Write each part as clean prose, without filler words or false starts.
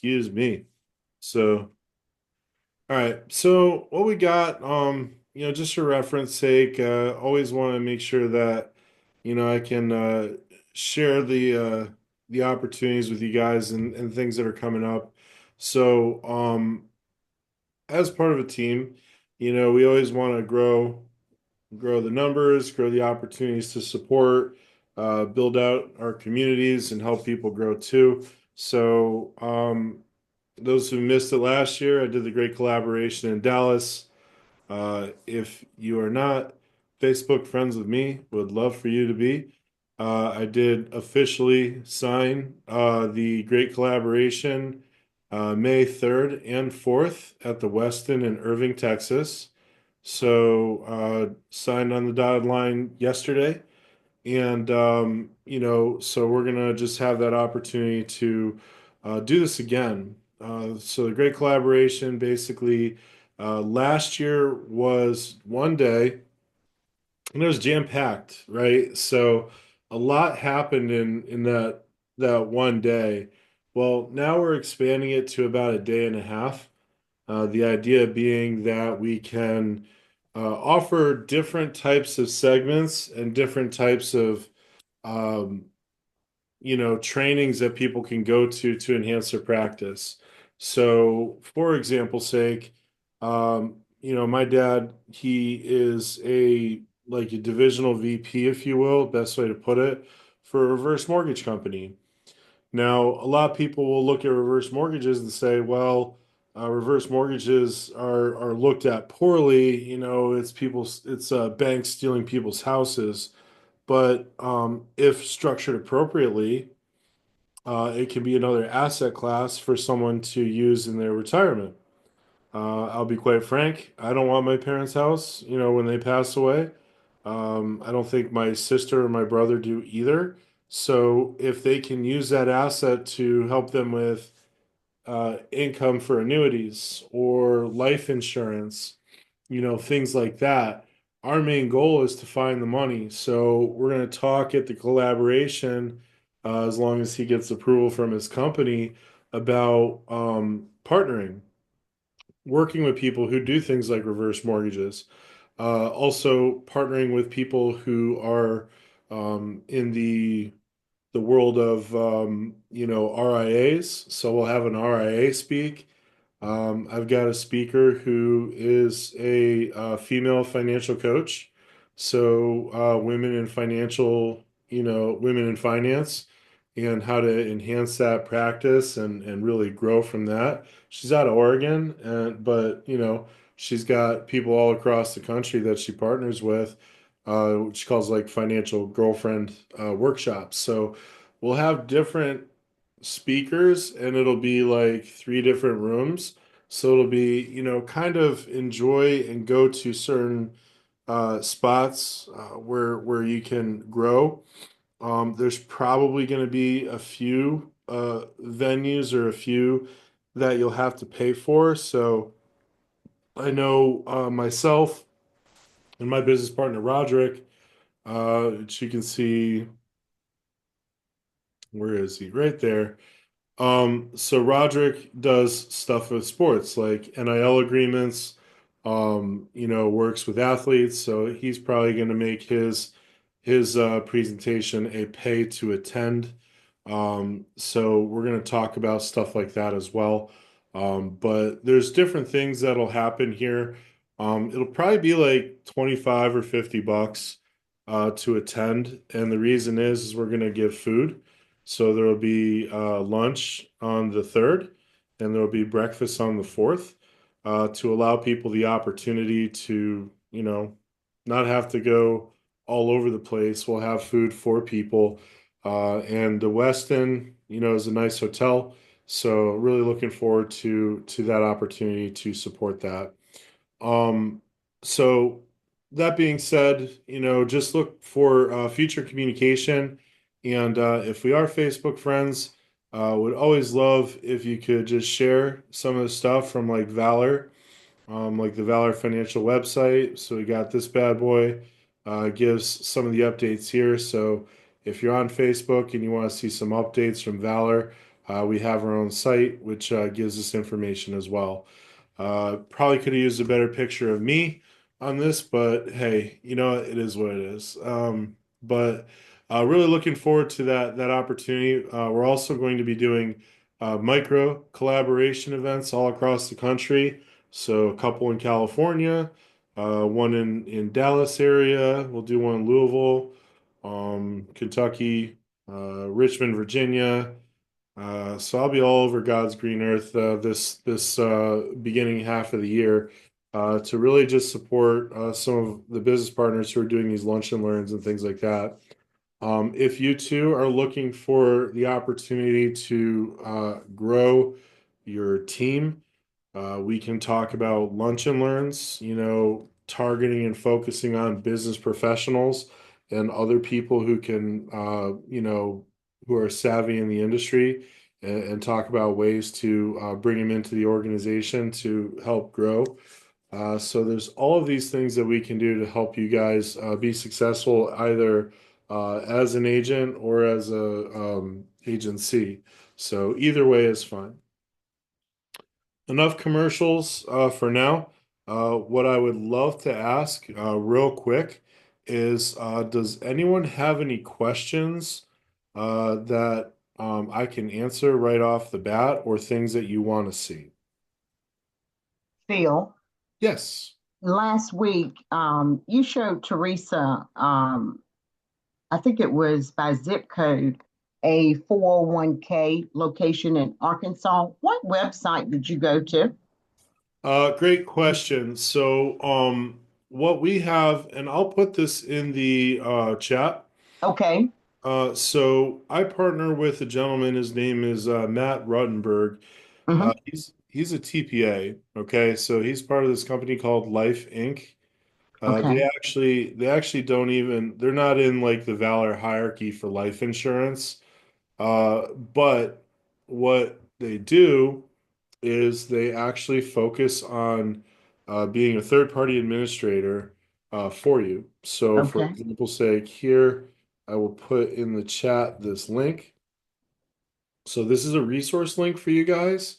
Excuse me. So, all right. So what we got, just for reference sake, always want to make sure that, I can share the opportunities with you guys and things that are coming up. So, as part of a team, we always want to grow the numbers, grow the opportunities to support, build out our communities, and help people grow too. So, those who missed it last year, I did the great collaboration in Dallas. If you are not Facebook friends with me, would love for you to be. I did officially sign the great collaboration May 3rd and 4th at the Westin in Irving, Texas. So, signed on the dotted line yesterday. And, so we're going to just have that opportunity to do this again. So the great collaboration basically last year was one day and it was jam-packed, right? So a lot happened in that one day. Well, now we're expanding it to about a day and a half. The idea being that we can offer different types of segments and different types of um, trainings that people can go to enhance their practice. So, for example's sake, my dad, he is a divisional VP, if you will, best way to put it, for a reverse mortgage company. Now, a lot of people will look at reverse mortgages and say, well, reverse mortgages are looked at poorly. It's banks stealing people's houses. But if structured appropriately, it can be another asset class for someone to use in their retirement. I'll be quite frank, I don't want my parents' house, when they pass away. I don't think my sister or my brother do either. So if they can use that asset to help them with income for annuities or life insurance, things like that. Our main goal is to find the money. So we're going to talk at the collaboration, as long as he gets approval from his company, about partnering, working with people who do things like reverse mortgages, also partnering with people who are in the world of RIAs. So we'll have an RIA speak. I've got a speaker who is a female financial coach. So, women in finance and how to enhance that practice and really grow from that. She's out of Oregon, but she's got people all across the country that she partners with, which she calls like financial girlfriend workshops. So, we'll have different speakers and it'll be like three different rooms. So it'll be, kind of enjoy and go to certain spots where you can grow. There's probably going to be a few venues or a few that you'll have to pay for. So I know myself and my business partner Roderick, which you can see, where is he? Right there. So Roderick does stuff with sports like NIL agreements, works with athletes, so he's probably going to make his presentation a pay to attend. So we're going to talk about stuff like that as well. But there's different things that'll happen here. It'll probably be like 25 or $50 to attend, and the reason is we're going to give food. So there will be lunch on the 3rd, and there will be breakfast on the 4th, to allow people the opportunity to, not have to go all over the place. We'll have food for people. And the Westin, is a nice hotel. So really looking forward to that opportunity to support that. Um, so that being said, just look for future communication. And if we are Facebook friends, would always love if you could just share some of the stuff from like Valor, like the Valor Financial website. So we got this bad boy, gives some of the updates here. So if you're on Facebook and you want to see some updates from Valor, We have our own site, which gives us information as well. Probably could have used a better picture of me on this, but hey, it is what it is. But really looking forward to that opportunity. We're also going to be doing micro collaboration events all across the country. So a couple in California, one in Dallas area. We'll do one in Louisville, Kentucky, Richmond, Virginia. So I'll be all over God's green earth this beginning half of the year to really just support some of the business partners who are doing these lunch and learns and things like that. If you too are looking for the opportunity to grow your team, we can talk about lunch and learns, targeting and focusing on business professionals and other people who can, who are savvy in the industry and talk about ways to bring them into the organization to help grow. So there's all of these things that we can do to help you guys be successful either as an agent or as a agency. So either way is fine. Enough commercials for now. What I would love to ask real quick is does anyone have any questions that I can answer right off the bat or things that you want to see? Phil, Yes. last week you showed Teresa, I think it was by zip code, a 401k location in Arkansas. What website did you go to? Great question. So, what we have, and I'll put this in the chat. Okay. So I partner with a gentleman. His name is Matt Ruttenberg. Hmm. He's a TPA. Okay, so he's part of this company called Life Inc. Okay. They actually don't even they're not in like the Valor hierarchy for life insurance. But what they do is they actually focus on being a third party administrator for you. So, for Okay. example's sake, here I will put in the chat this link. So, this is a resource link for you guys.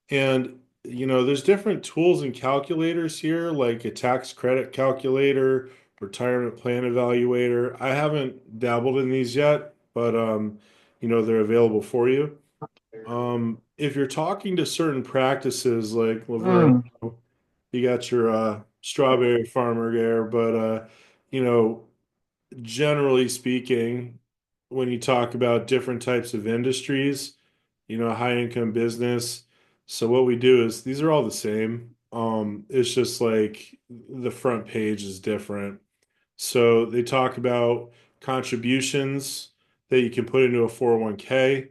And, there's different tools and calculators here, like a tax credit calculator, retirement plan evaluator. I haven't dabbled in these yet, but, they're available for you. If you're talking to certain practices like Laverne, Mm. you got your strawberry farmer there, but you know, generally speaking, when you talk about different types of industries, high income business. So what we do is these are all the same. It's just like the front page is different. So they talk about contributions that you can put into a 401k,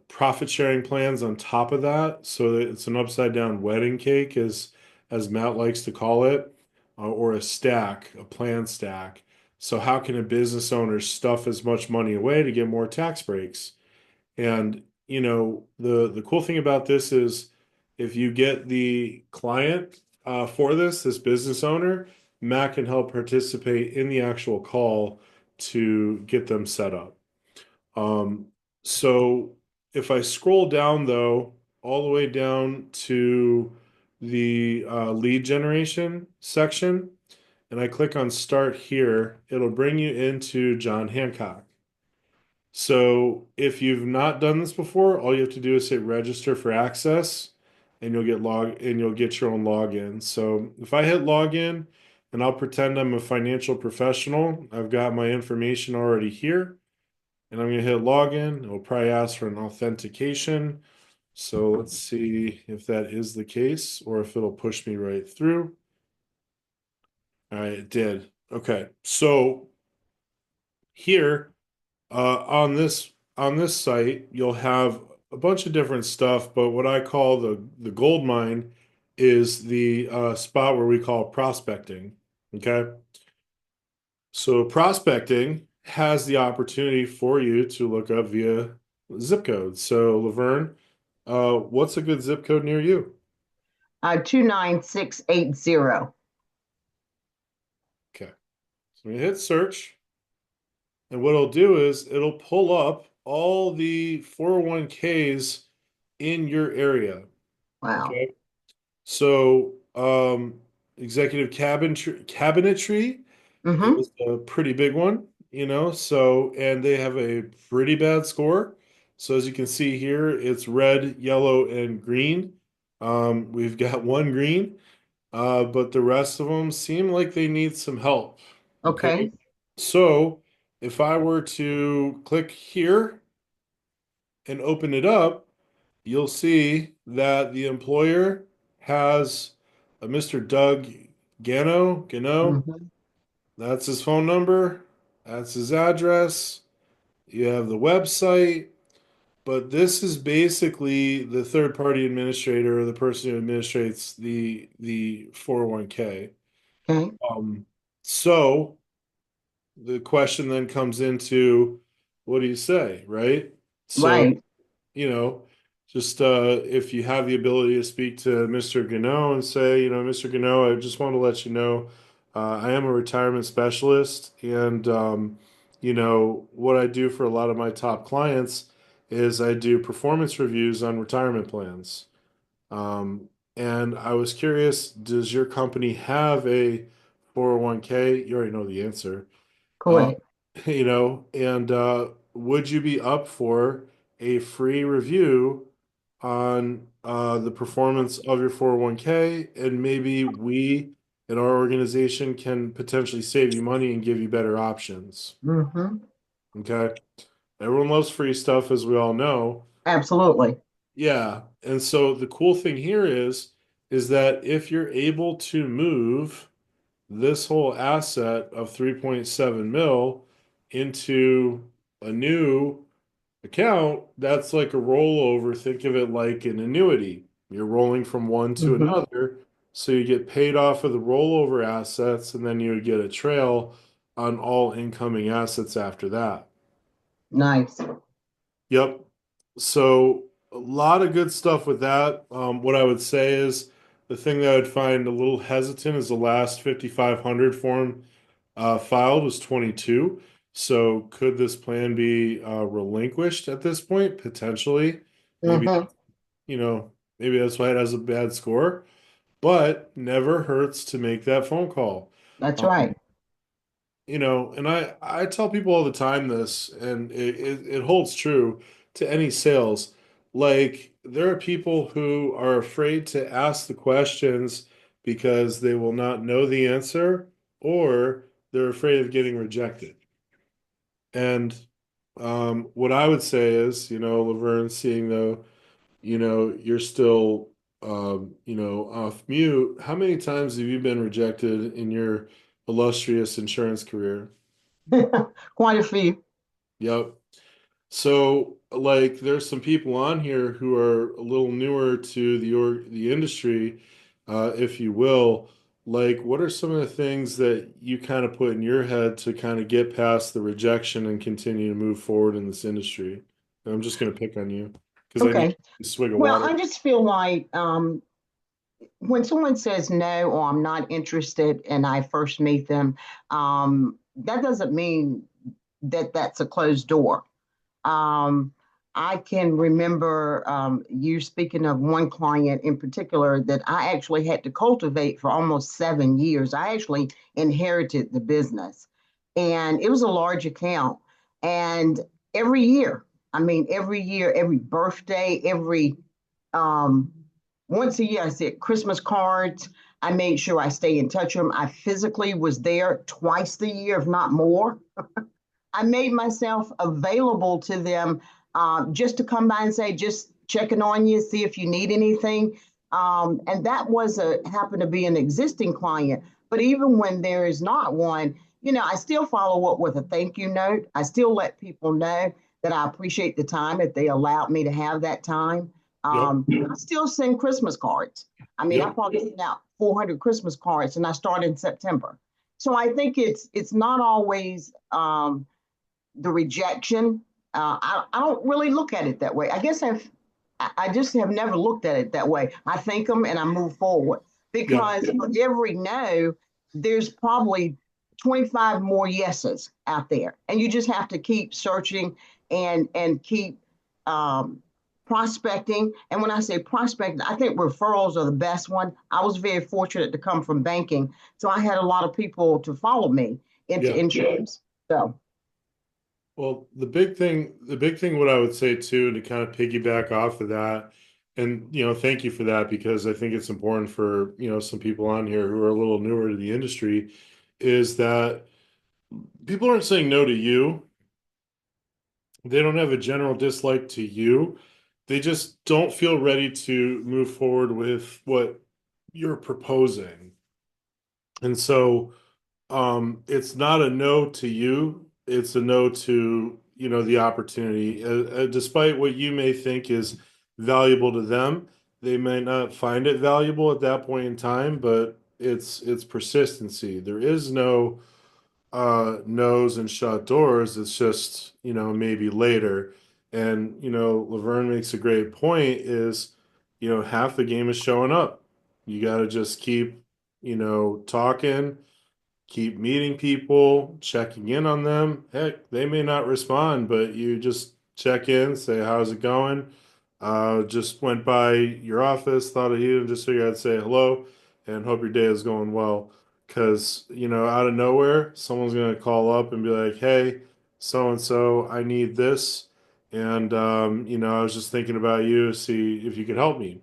profit sharing plans on top of that. So that it's an upside down wedding cake, as Matt likes to call it, or a stack, a plan stack. So how can a business owner stuff as much money away to get more tax breaks? And the cool thing about this is if you get the client for this business owner, Matt can help participate in the actual call to get them set up. Um, so if I scroll down though, all the way down to the lead generation section, and I click on start here, it'll bring you into John Hancock. So if you've not done this before, all you have to do is hit register for access and you'll get your own login. So if I hit login and I'll pretend I'm a financial professional, I've got my information already here and I'm gonna hit login. It'll probably ask for an authentication. So let's see if that is the case or if it'll push me right through. All right, it did. Okay. So here on this site, you'll have a bunch of different stuff, but what I call the gold mine is the spot where we call prospecting. Okay, so prospecting has the opportunity for you to look up via zip code. So Laverne, what's a good zip code near you? 29680. Okay, so we hit search. And what it'll do is it'll pull up all the 401ks in your area. Wow. Okay. So, executive cabinetry Mm-hmm. is a pretty big one, so, and they have a pretty bad score. So as you can see here, it's red, yellow, and green. We've got one green, but the rest of them seem like they need some help. Okay. Okay. So if I were to click here and open it up, you'll see that the employer has a Mr. Doug Gano. Mm-hmm. That's his phone number. That's his address. You have the website, but this is basically the third party administrator or the person who administrates the 401k. Okay. Um, so the question then comes into what do you say, right? So Right. you know, just if you have the ability to speak to Mr. Gano and say, Mr. Gano, I just want to let you know, I am a retirement specialist, and what I do for a lot of my top clients is I do performance reviews on retirement plans. And I was curious, does your company have a 401k? You already know the answer. Uh, Correct. and would you be up for a free review on the performance of your 401k? And maybe we in our organization can potentially save you money and give you better options. Mm-hmm. Okay. Everyone loves free stuff, as we all know. Absolutely. Yeah. And so the cool thing here is that if you're able to move this whole asset of 3.7 mil into a new account, that's like a rollover. Think of it like an annuity. You're rolling from one to Mm-hmm. another. So you get paid off of the rollover assets, and then you would get a trail on all incoming assets after that. Nice. Yep. So a lot of good stuff with that. What I would say is the thing that I would find a little hesitant is the last 5,500 form filed was 22. So could this plan be relinquished at this point? Potentially. Maybe, Mm-hmm. you know, maybe that's why it has a bad score, but never hurts to make that phone call. That's Um, right. and I tell people all the time this, and it holds true to any sales. Like, there are people who are afraid to ask the questions because they will not know the answer, or they're afraid of getting rejected. And what I would say is, Laverne, seeing though, you're still, off mute, how many times have you been rejected in your illustrious insurance career? Quite a few. Yep. So, like, there's some people on here who are a little newer to the industry, if you will. Like, what are some of the things that you kind of put in your head to kind of get past the rejection and continue to move forward in this industry? And I'm just going to pick on you because I need Okay. a swig of Well, water. I just feel like when someone says no or I'm not interested and I first meet them, that doesn't mean that that's a closed door. Um, I can remember you speaking of one client in particular that I actually had to cultivate for almost 7 years. I actually inherited the business, and it was a large account. And every year, I mean, every year, every birthday, every um, once a year, I said Christmas cards. I made sure I stay in touch with them. I physically was there twice a year, if not more. I made myself available to them just to come by and say, just checking on you, see if you need anything. And that was happened to be an existing client. But even when there is not one, I still follow up with a thank you note. I still let people know that I appreciate the time if they allowed me to have that time. Yep. I still send Christmas cards. I mean, I Yep. probably sent out 400 Christmas cards, and I started in September. So I think it's not always the rejection. I don't really look at it that way. I just have never looked at it that way. I thank them and I move forward Yep. because for every no, there's probably 25 more yeses out there. And you just have to keep searching and keep um, prospecting. And when I say prospecting, I think referrals are the best one. I was very fortunate to come from banking, so I had a lot of people to follow me into Yeah. insurance. So Well, the big thing, what I would say too, to kind of piggyback off of that, and thank you for that because I think it's important for some people on here who are a little newer to the industry, is that people aren't saying no to you. They don't have a general dislike to you. They just don't feel ready to move forward with what you're proposing. And so it's not a no to you, it's a no to, the opportunity. Despite what you may think is valuable to them, they may not find it valuable at that point in time, but it's persistency. There is no knows and shut doors. It's just, maybe later. And, Laverne makes a great point is, half the game is showing up. You got to just keep, talking, keep meeting people, checking in on them. Heck, they may not respond, but you just check in, say, how's it going? Just went by your office, thought of you, and just figured I'd say hello and hope your day is going well. Because, out of nowhere, someone's going to call up and be like, hey, so and so, I need this. And, I was just thinking about you, see if you could help me,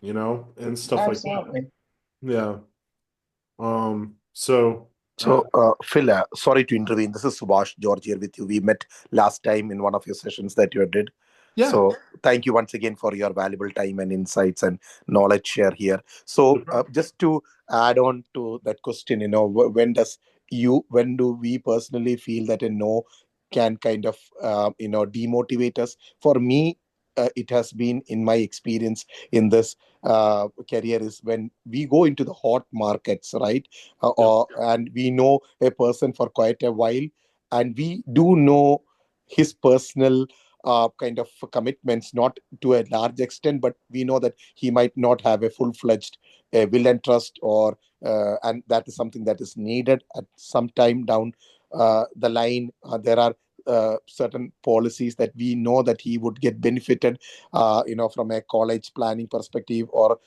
and stuff like that. absolutely. Yeah. So, uh, So, Phil, sorry to intervene. This is Subhash George here with you. We met last time in one of your sessions that you did. yeah. So, thank you once again for your valuable time and insights and knowledge share here. No So, problem. just to add on to that question, when do we personally feel that a no can kind of, demotivate us? For me, it has been in my experience in this career is when we go into the hot markets, right? Yep. And we know a person for quite a while, and we do know his personal kind of commitments, not to a large extent, but we know that he might not have a full-fledged will and trust, or and that is something that is needed at some time down the line. There are certain policies that we know that he would get benefited, from a college planning perspective, or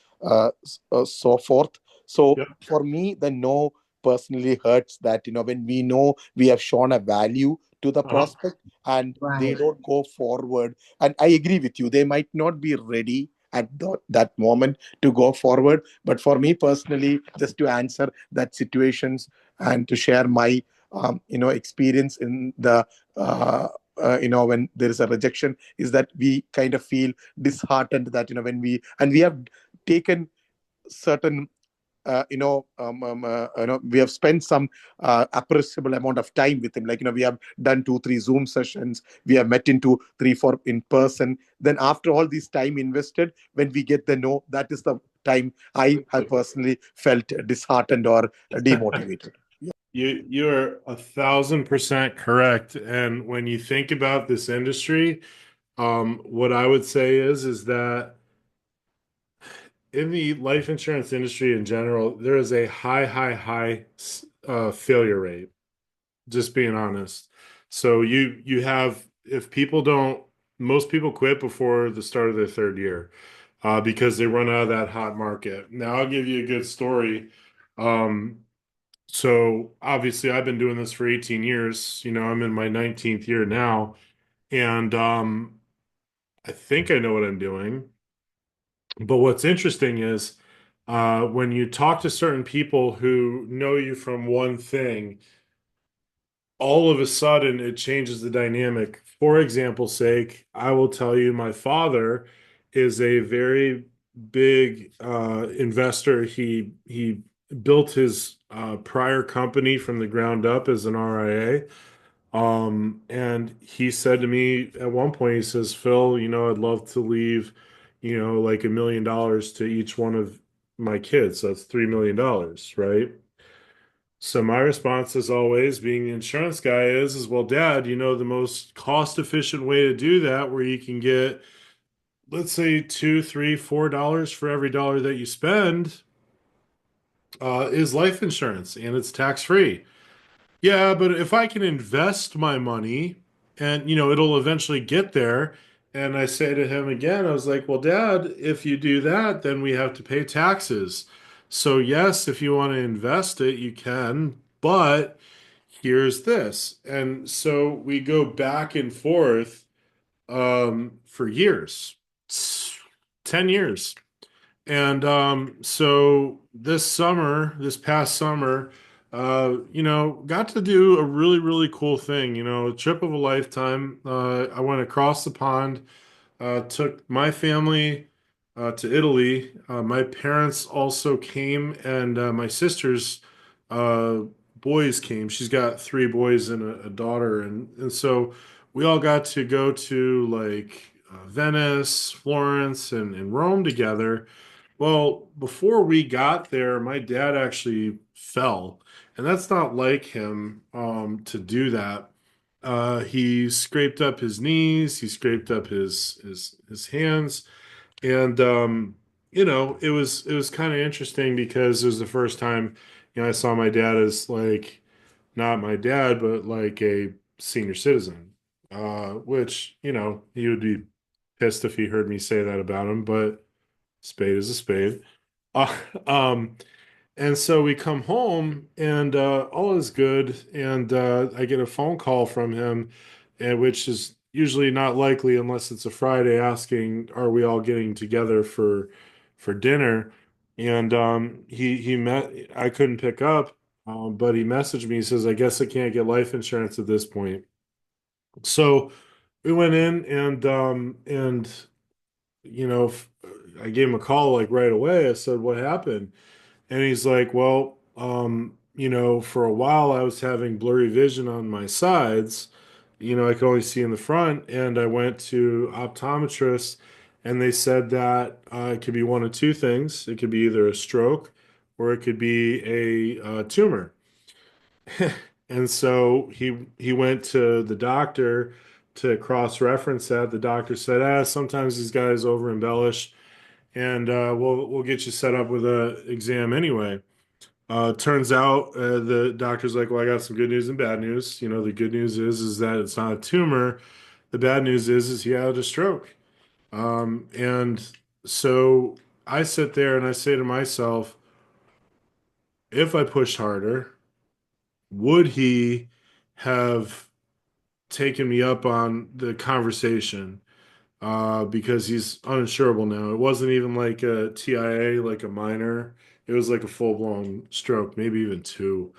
so forth. So Yep. for me, the no personally hurts, that when we know we have shown a value to the Uh-huh. prospect and they Right. don't go forward. And I agree with you, they might not be ready at that moment to go forward. But for me personally, just to answer that situations and to share my experience in the when there is a rejection, is that we kind of feel disheartened, that when we have taken certain we have spent some appreciable amount of time with him. Like, we have done 2 3 Zoom sessions, we have met into 3 4 in person. Then after all this time invested, when we get the no, that is the time I have personally felt disheartened or demotivated. You're 1,000% correct. And when you think about this industry, what I would say is that in the life insurance industry in general, there is a high failure rate. Just being honest. So you have if people don't, most people quit before the start of their third year, because they run out of that hot market. Now I'll give you a good story. Um, So obviously I've been doing this for 18 years. I'm in my 19th year now, and I think I know what I'm doing. But what's interesting is when you talk to certain people who know you from one thing, all of a sudden it changes the dynamic. For example's sake, I will tell you my father is a very big investor. He built his prior company from the ground up as an RIA. And he said to me at one point, he says, Phil, I'd love to leave, like $1 million to each one of my kids. So that's $3 million, right? So my response, as always, being the insurance guy, is well, Dad, the most cost efficient way to do that, where you can get, let's say, two, three, $4 for every dollar that you spend, is life insurance, and it's tax free. Yeah, but if I can invest my money and, it'll eventually get there. And I say to him again, I was like, well, Dad, if you do that, then we have to pay taxes. So, yes, if you want to invest it, you can, but here's this. And so we go back and forth for years, 10 years. And so this past summer, got to do a really, really cool thing, a trip of a lifetime. I went across the pond, took my family to Italy. My parents also came, and my sister's uh, boys came. She's got three boys and a daughter, and so we all got to go to like Venice, Florence, and Rome together. Well, before we got there, my dad actually fell, and that's not like him to do that. He scraped up his knees, he scraped up his hands, and it was kind of interesting because it was the first time, I saw my dad as like not my dad, but like a senior citizen, which he would be pissed if he heard me say that about him, but spade is a spade. Uh, um, and so we come home and all is good. And I get a phone call from him, which is usually not likely unless it's a Friday, asking, "Are we all getting together for dinner?" And he met. I couldn't pick up, but he messaged me. He says, "I guess I can't get life insurance at this point." So we went in and you know, f- I gave him a call like right away. I said, "What happened?" And he's like, well, for a while I was having blurry vision on my sides. I could only see in the front. And I went to optometrists and they said that it could be one of two things. It could be either a stroke or it could be a tumor. And so he went to the doctor to cross-reference that. The doctor said, sometimes these guys over embellish and we'll get you set up with a exam anyway. Turns out the doctor's like, well, I got some good news and bad news. The good news is that it's not a tumor. The bad news is he had a stroke. And so I sit there and I say to myself, if I pushed harder, would he have taken me up on the conversation? Because he's uninsurable now. It wasn't even like a TIA, like a minor. It was like a full-blown stroke, maybe even two.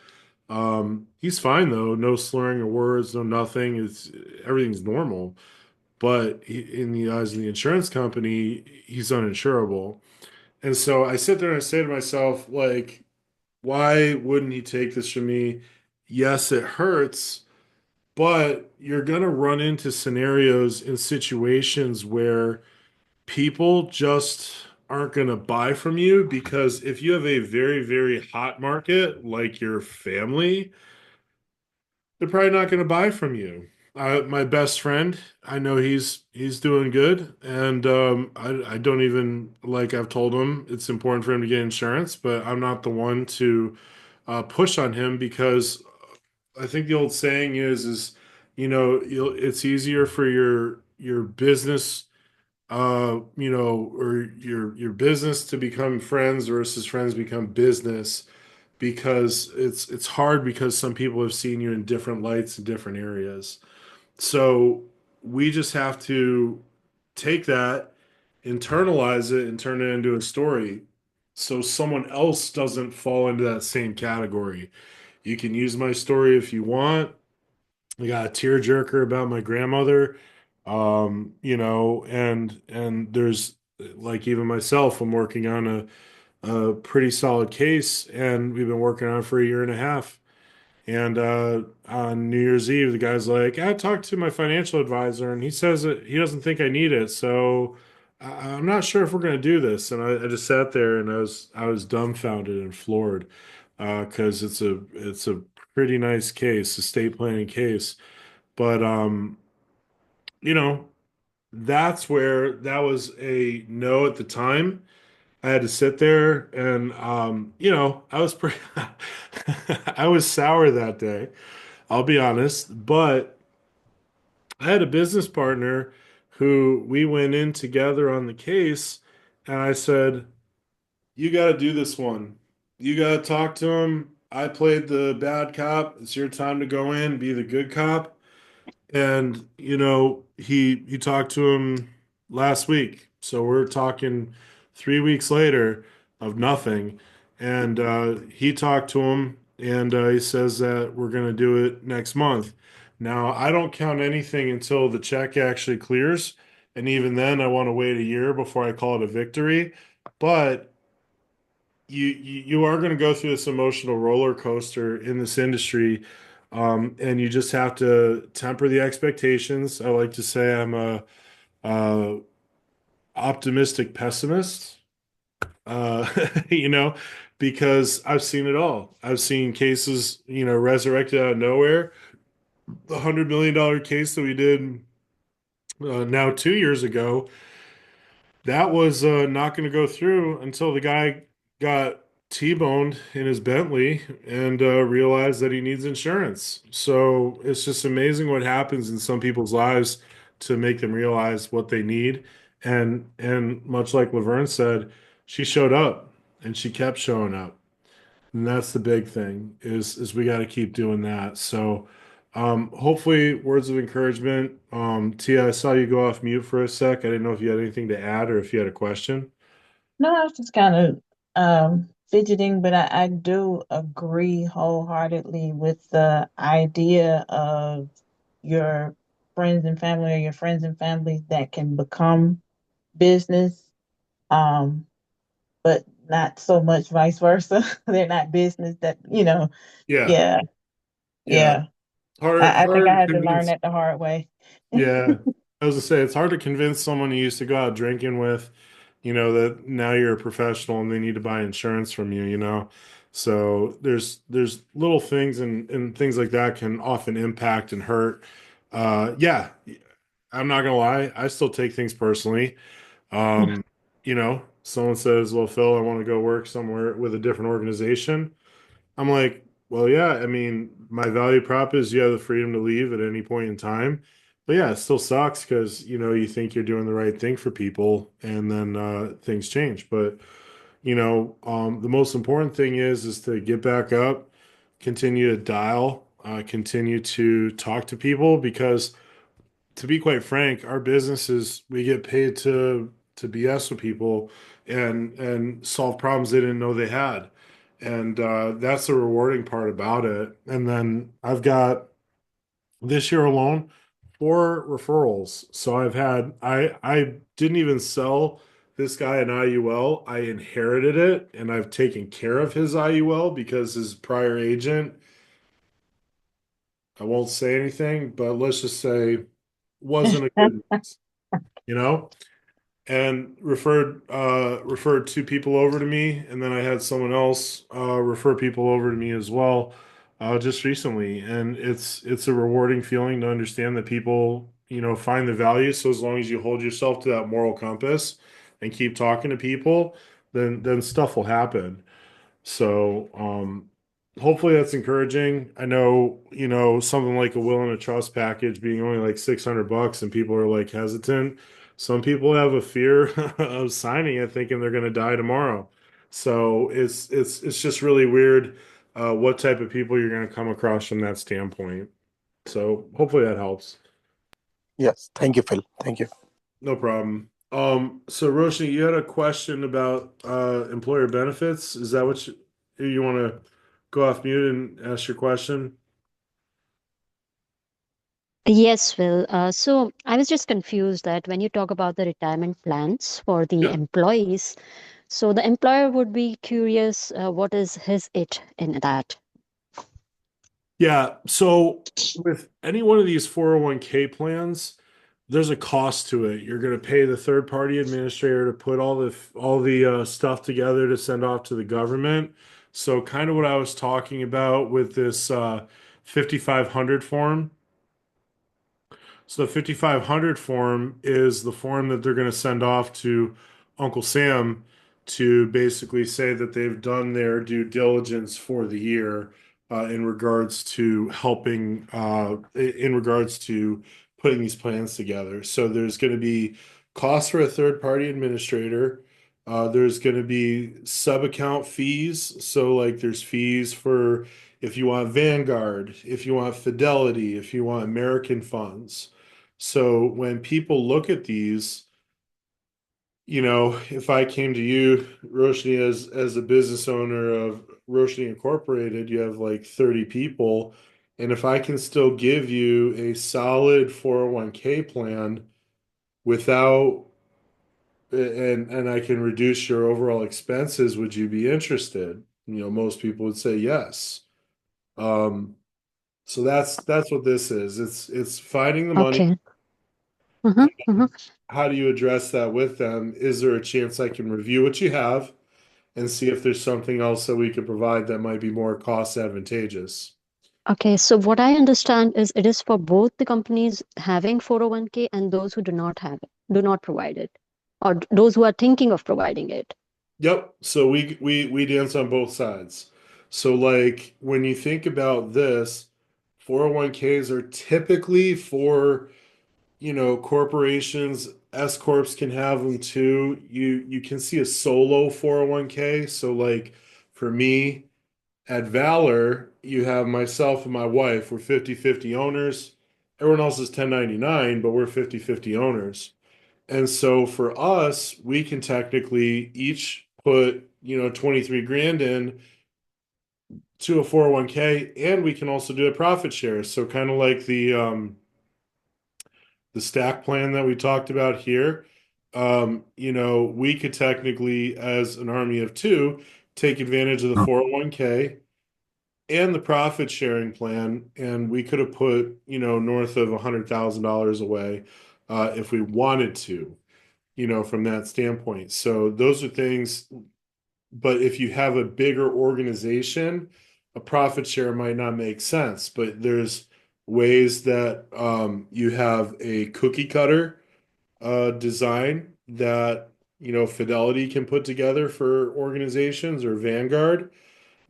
He's fine though. No slurring of words, no nothing. Everything's normal. But in the eyes of the insurance company, he's uninsurable. And so I sit there and I say to myself, like, why wouldn't he take this from me? Yes, it hurts, but you're gonna run into scenarios and situations where people just aren't gonna buy from you because if you have a very, very hot market like your family, they're probably not going to buy from you. My best friend, I know he's doing good, and I don't even like I've told him it's important for him to get insurance, but I'm not the one to push on him because I think the old saying is it's easier for your business or your business to become friends versus friends become business because it's hard because some people have seen you in different lights in different areas. So we just have to take that, internalize it, and turn it into a story so someone else doesn't fall into that same category. You can use my story if you want. I got a tearjerker about my grandmother. And there's like even myself, I'm working on a pretty solid case, and we've been working on it for a year and a half. And on New Year's Eve, the guy's like, I talked to my financial advisor, and he says that he doesn't think I need it. So I'm not sure if we're going to do this. And I just sat there and I was dumbfounded and floored because it's a pretty nice case, estate planning case. But you know, that's where that was a no at the time. I had to sit there and I was pretty I was sour that day, I'll be honest, but I had a business partner who we went in together on the case, and I said, "You got to do this one. You got to talk to him. I played the bad cop. It's your time to go in, be the good cop." And he talked to him last week. So we're talking 3 weeks later of nothing. And he talked to him and he says that we're going to do it next month. Now, I don't count anything until the check actually clears. And even then, I want to wait a year before I call it a victory. But you are going to go through this emotional roller coaster in this industry, and you just have to temper the expectations. I like to say I'm a optimistic pessimist, uh, you know, because I've seen it all. I've seen cases, resurrected out of nowhere. The $100 million case that we did now 2 years ago, that was not going to go through until the guy got T-boned in his Bentley and realized that he needs insurance. So it's just amazing what happens in some people's lives to make them realize what they need. And much like Laverne said, she showed up and she kept showing up. And that's the big thing is we got to keep doing that. So hopefully words of encouragement. Tia, I saw you go off mute for a sec. I didn't know if you had anything to add or if you had a question. No, I was just kind of fidgeting, but I do agree wholeheartedly with the idea of your friends and family or your friends and family that can become business, um, but not so much vice versa. They're not business that, Yeah, yeah, yeah. yeah. Hard I think hard I to had to learn convince. that the hard way. Yeah. I was to say it's hard to convince someone you used to go out drinking with, that now you're a professional and they need to buy insurance from you. So there's little things and things like that can often impact and hurt. Yeah, I'm not gonna lie, I still take things personally. Someone says, "Well, Phil, I want to go work somewhere with a different organization." I'm like, "Well, yeah, I mean, my value prop is you have the freedom to leave at any point in time." But yeah, it still sucks because you think you're doing the right thing for people and then things change. But the most important thing is to get back up, continue to dial, continue to talk to people because to be quite frank, our businesses we get paid to BS with people and solve problems they didn't know they had, and that's the rewarding part about it. And then I've got this year alone 4 referrals. So I didn't even sell this guy an IUL. I inherited it, and I've taken care of his IUL because his prior agent. I won't say anything, but let's just say wasn't a good mix, you know? And referred 2 people over to me, and then I had someone else refer people over to me as well just recently. And it's a rewarding feeling to understand that people, find the value. So as long as you hold yourself to that moral compass and keep talking to people, then stuff will happen. So, hopefully that's encouraging. I know, something like a will and a trust package being only like $600 and people are like hesitant. Some people have a fear of signing it thinking they're going to die tomorrow. So it's just really weird what type of people you're going to come across from that standpoint. So hopefully that helps. Yes, thank you, Phil. Thank you. No problem. So Roshni, you had a question about employer benefits. Is that what you want to go off mute and ask your question? Yes, Will. So I was just confused that when you talk about the retirement plans for the Yeah. employees, so the employer would be curious, what is his it in that? Yeah. So with any one of these 401(k) plans, there's a cost to it. You're going to pay the third party administrator to put all the stuff together to send off to the government. So kind of what I was talking about with this 5500 form. So the 5500 form is the form that they're going to send off to Uncle Sam to basically say that they've done their due diligence for the year in regards to helping in regards to putting these plans together. So there's going to be costs for a third party administrator. There's going to be sub account fees. So like there's fees for if you want Vanguard, if you want Fidelity, if you want American funds. So when people look at these, if I came to you, Roshni, as a business owner of Roshni Incorporated, you have like 30 people, and if I can still give you a solid 401k plan without and I can reduce your overall expenses, would you be interested? Most people would say yes. Um, so that's what this is. It's finding the money. Okay. Mm-hmm, mm-hmm. How do you address that with them? Is there a chance I can review what you have and see if there's something else that we could provide that might be more cost advantageous? Okay, so what I understand is it is for both the companies having 401k and those who do not have it, do not provide it, or those who are thinking of providing it. Yep. So we dance on both sides. So like when you think about this, 401ks are typically for, corporations. S corps can have them too. You can see a solo 401k. So like for me, at Valor, you have myself and my wife. We're 50-50 owners. Everyone else is 1099, but we're 50-50 owners. And so for us, we can technically each put, 23 grand in to a 401k, and we can also do a profit share. So kind of like the stack plan that we talked about here. We could technically, as an army of two, take advantage of the 401k and the profit sharing plan, and we could have put, north of $100,000 away if we wanted to, from that standpoint. So those are things, but if you have a bigger organization, a profit share might not make sense. But there's ways that you have a cookie cutter design that Fidelity can put together for organizations or Vanguard.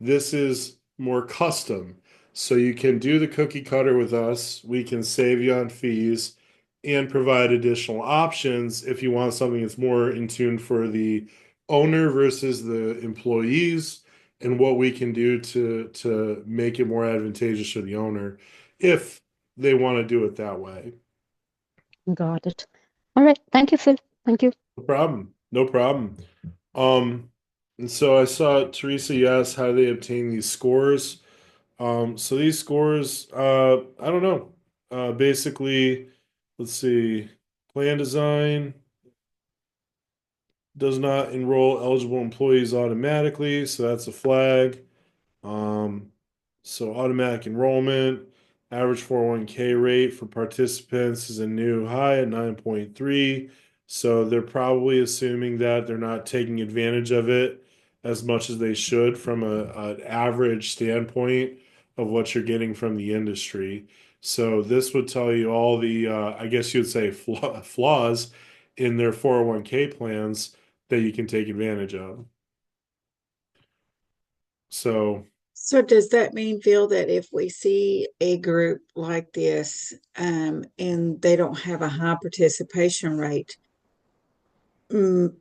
This is more custom. So you can do the cookie cutter with us. We can save you on fees and provide additional options if you want something that's more in tune for the owner versus the employees, and what we can do to make it more advantageous for the owner if they want to do it that way. Got it. All right. Thank you, Phil. Thank you. No problem. No problem. Um, and so I saw Teresa, you asked how they obtain these scores. So these scores, I don't know. Basically, let's see, plan design does not enroll eligible employees automatically, so that's a flag. Um, so automatic enrollment, average 401k rate for participants is a new high at 9.3. So they're probably assuming that they're not taking advantage of it as much as they should from an average standpoint of what you're getting from the industry. So this would tell you all the, I guess you'd say flaws in their 401k plans that you can take advantage of. So So does that mean, Phil, that if we see a group like this, and they don't have a high participation rate, mm,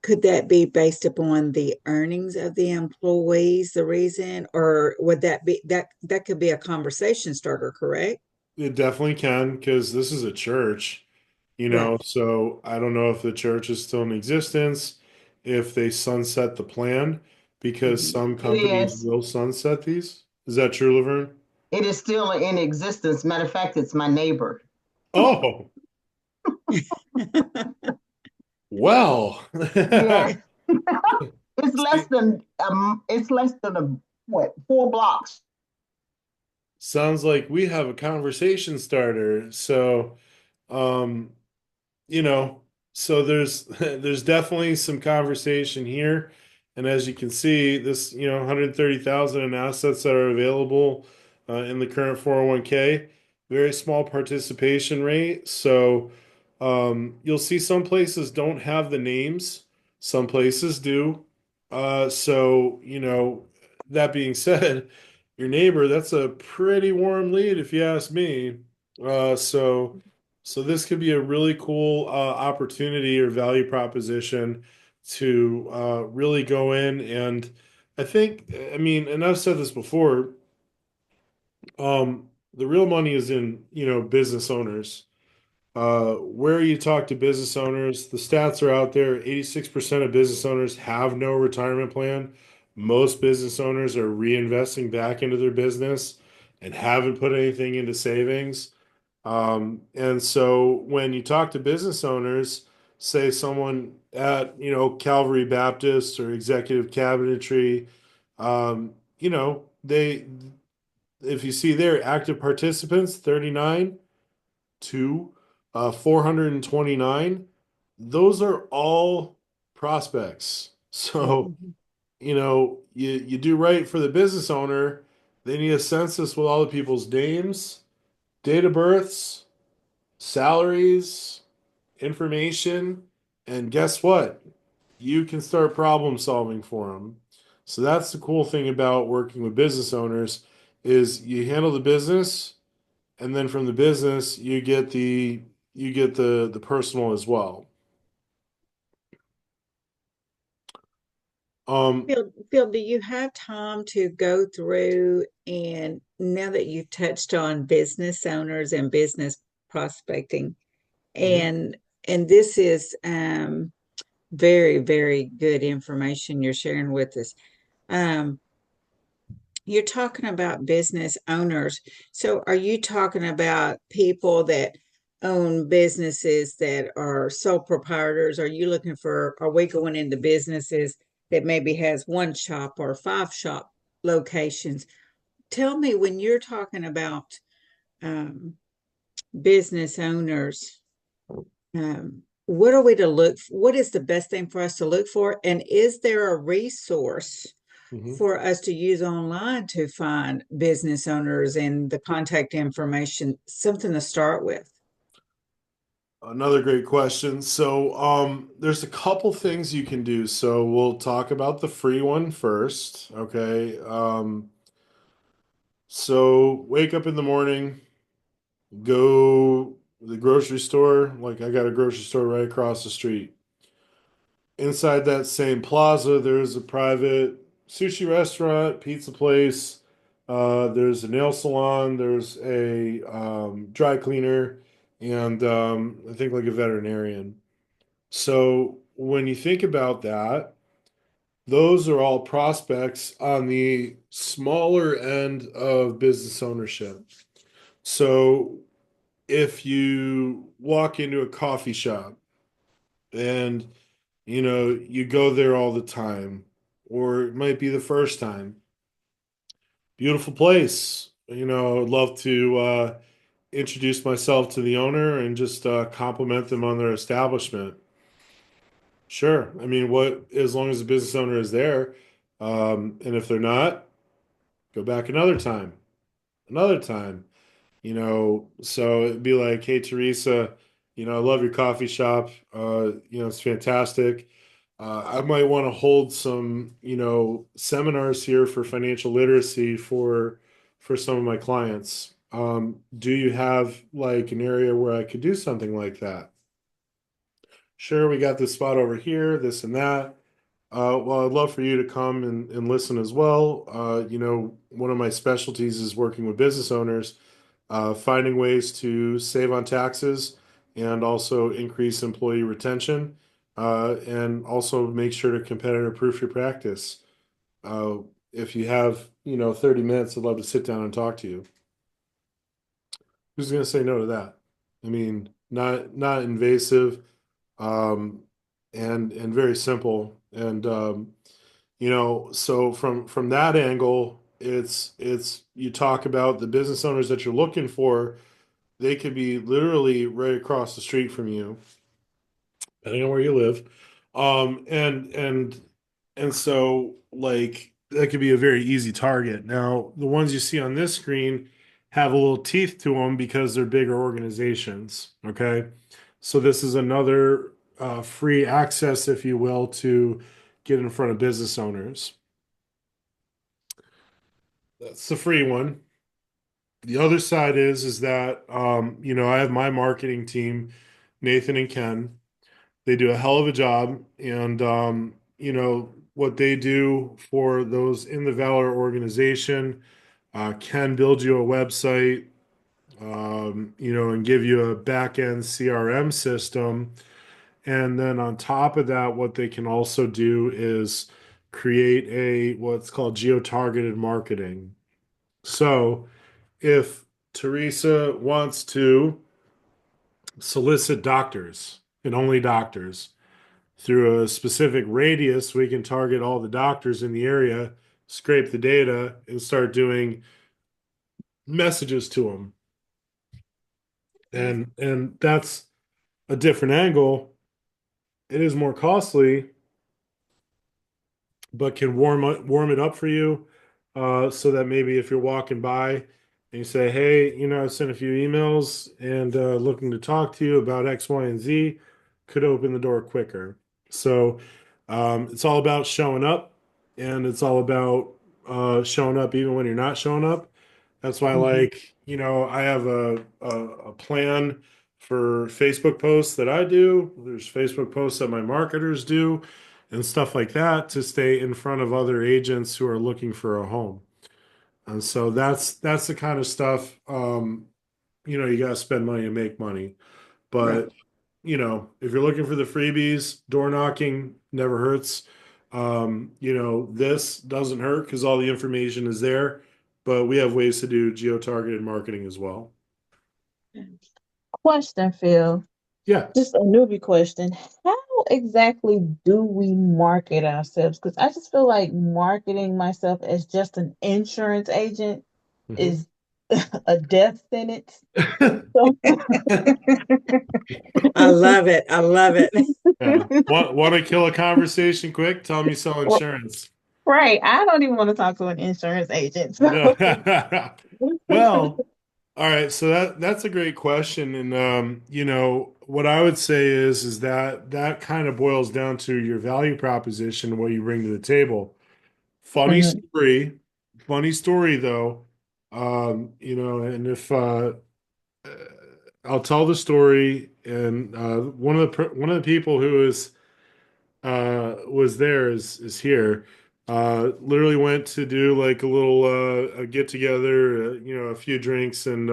could that be based upon the earnings of the employees, the reason, or would that be that could be a conversation starter, correct? it definitely can, because this is a church, Right. so I don't know if the church is still in existence, if they sunset the plan, because Mhm. some It companies is. will sunset these. Is that true, Laverne? It is still in existence. Matter of fact, it's my neighbor. Oh, well. Yes. It's less See, than a what, 4 blocks. sounds like we have a conversation starter. So, um, you know, so there's there's definitely some conversation here. And as you can see, this, 130,000 in assets that are available in the current 401k, very small participation rate. So you'll see some places don't have the names. Some places do. So, that being said, your neighbor, that's a pretty warm lead if you ask me. Uh, so, so this could be a really cool opportunity or value proposition to really go in and I mean, and I've said this before, the real money is in, business owners. Where you talk to business owners, the stats are out there. 86% of business owners have no retirement plan. Most business owners are reinvesting back into their business and haven't put anything into savings. And so when you talk to business owners, say someone at, Calvary Baptist or Executive Cabinetry, they, if you see their active participants, 39 to 429, those are all prospects. So, Mhm. you do right for the business owner. They need a census with all the people's names, date of births, salaries, information, and guess what? You can start problem solving for them. So that's the cool thing about working with business owners is you handle the business, and then from the business you get the personal as well. Um, Phil, do you have time to go through and now that you've touched on business owners and business prospecting, mhm. and this is very, very good information you're sharing with us. Um, you're talking about business owners. So are you talking about people that own businesses that are sole proprietors? Are we going into businesses that maybe has one shop or five shop locations? Tell me when you're talking about um, business owners, what are we to look for? What is the best thing for us to look for? And is there a resource Mhm. for us to use online to find business owners and the contact information, something to start with? Another great question. So, there's a couple things you can do. So we'll talk about the free one first. Okay. So wake up in the morning, go to the grocery store. Like I got a grocery store right across the street. Inside that same plaza, there's a private sushi restaurant, pizza place. There's a nail salon. There's a dry cleaner, and I think like a veterinarian. So when you think about that, those are all prospects on the smaller end of business ownership. So if you walk into a coffee shop and you go there all the time, or it might be the first time. Beautiful place. I'd love to introduce myself to the owner and just compliment them on their establishment. Sure. I mean, as long as the business owner is there, and if they're not, go back another time. So it'd be like, hey, Teresa, I love your coffee shop. It's fantastic. I might want to hold some, seminars here for financial literacy for some of my clients. Do you have like an area where I could do something like that? Sure, we got this spot over here, this and that. Well, I'd love for you to come and listen as well. One of my specialties is working with business owners, finding ways to save on taxes and also increase employee retention, and also make sure to competitor proof your practice. Uh, if you have, 30 minutes, I'd love to sit down and talk to you. Who's going to say no to that? I mean, not invasive, um, and very simple. And so from that angle, it's you talk about the business owners that you're looking for. They could be literally right across the street from you, depending on where you live. And so like that could be a very easy target. Now, the ones you see on this screen have a little teeth to them because they're bigger organizations. Okay. So this is another free access, if you will, to get in front of business owners. That's the free one. The other side is that I have my marketing team, Nathan and Ken. They do a hell of a job, and what they do for those in the Valor organization can build you a website, and give you a back end CRM system. And then on top of that, what they can also do is create what's called geo-targeted marketing. So if Teresa wants to solicit doctors and only doctors through a specific radius, we can target all the doctors in the area, scrape the data, and start doing messages to them. And that's a different angle. It is more costly, but can warm it up for you, so that maybe if you're walking by and you say, "Hey, I sent a few emails and looking to talk to you about X, Y, and Z," could open the door quicker. So it's all about showing up, and it's all about showing up even when you're not showing up. That's why, like, I have a plan for Facebook posts that I do. There's Facebook posts that my marketers do and stuff like that to stay in front of other agents who are looking for a home. And so that's the kind of stuff, you got to spend money to make money. Right. But, if you're looking for the freebies, door knocking never hurts. This doesn't hurt because all the information is there, but we have ways to do geo-targeted marketing as well. Question, Phil. Yeah. Just a newbie question. How exactly do we market ourselves? Because I just feel like marketing myself as just an insurance agent is a death sentence. So, I love it. I love it. Yeah. Want to kill a conversation quick? Tell me you sell insurance. right. I don't even want to talk to an insurance agent. No. So. Well, all right. So that's a great question, and what I would say is that kind of boils down to your value proposition, what you bring to the table. Funny Mhm. story, funny story though. And if I'll tell the story, and one of the people who was there is here. Literally went to do like a little a get together, a few drinks and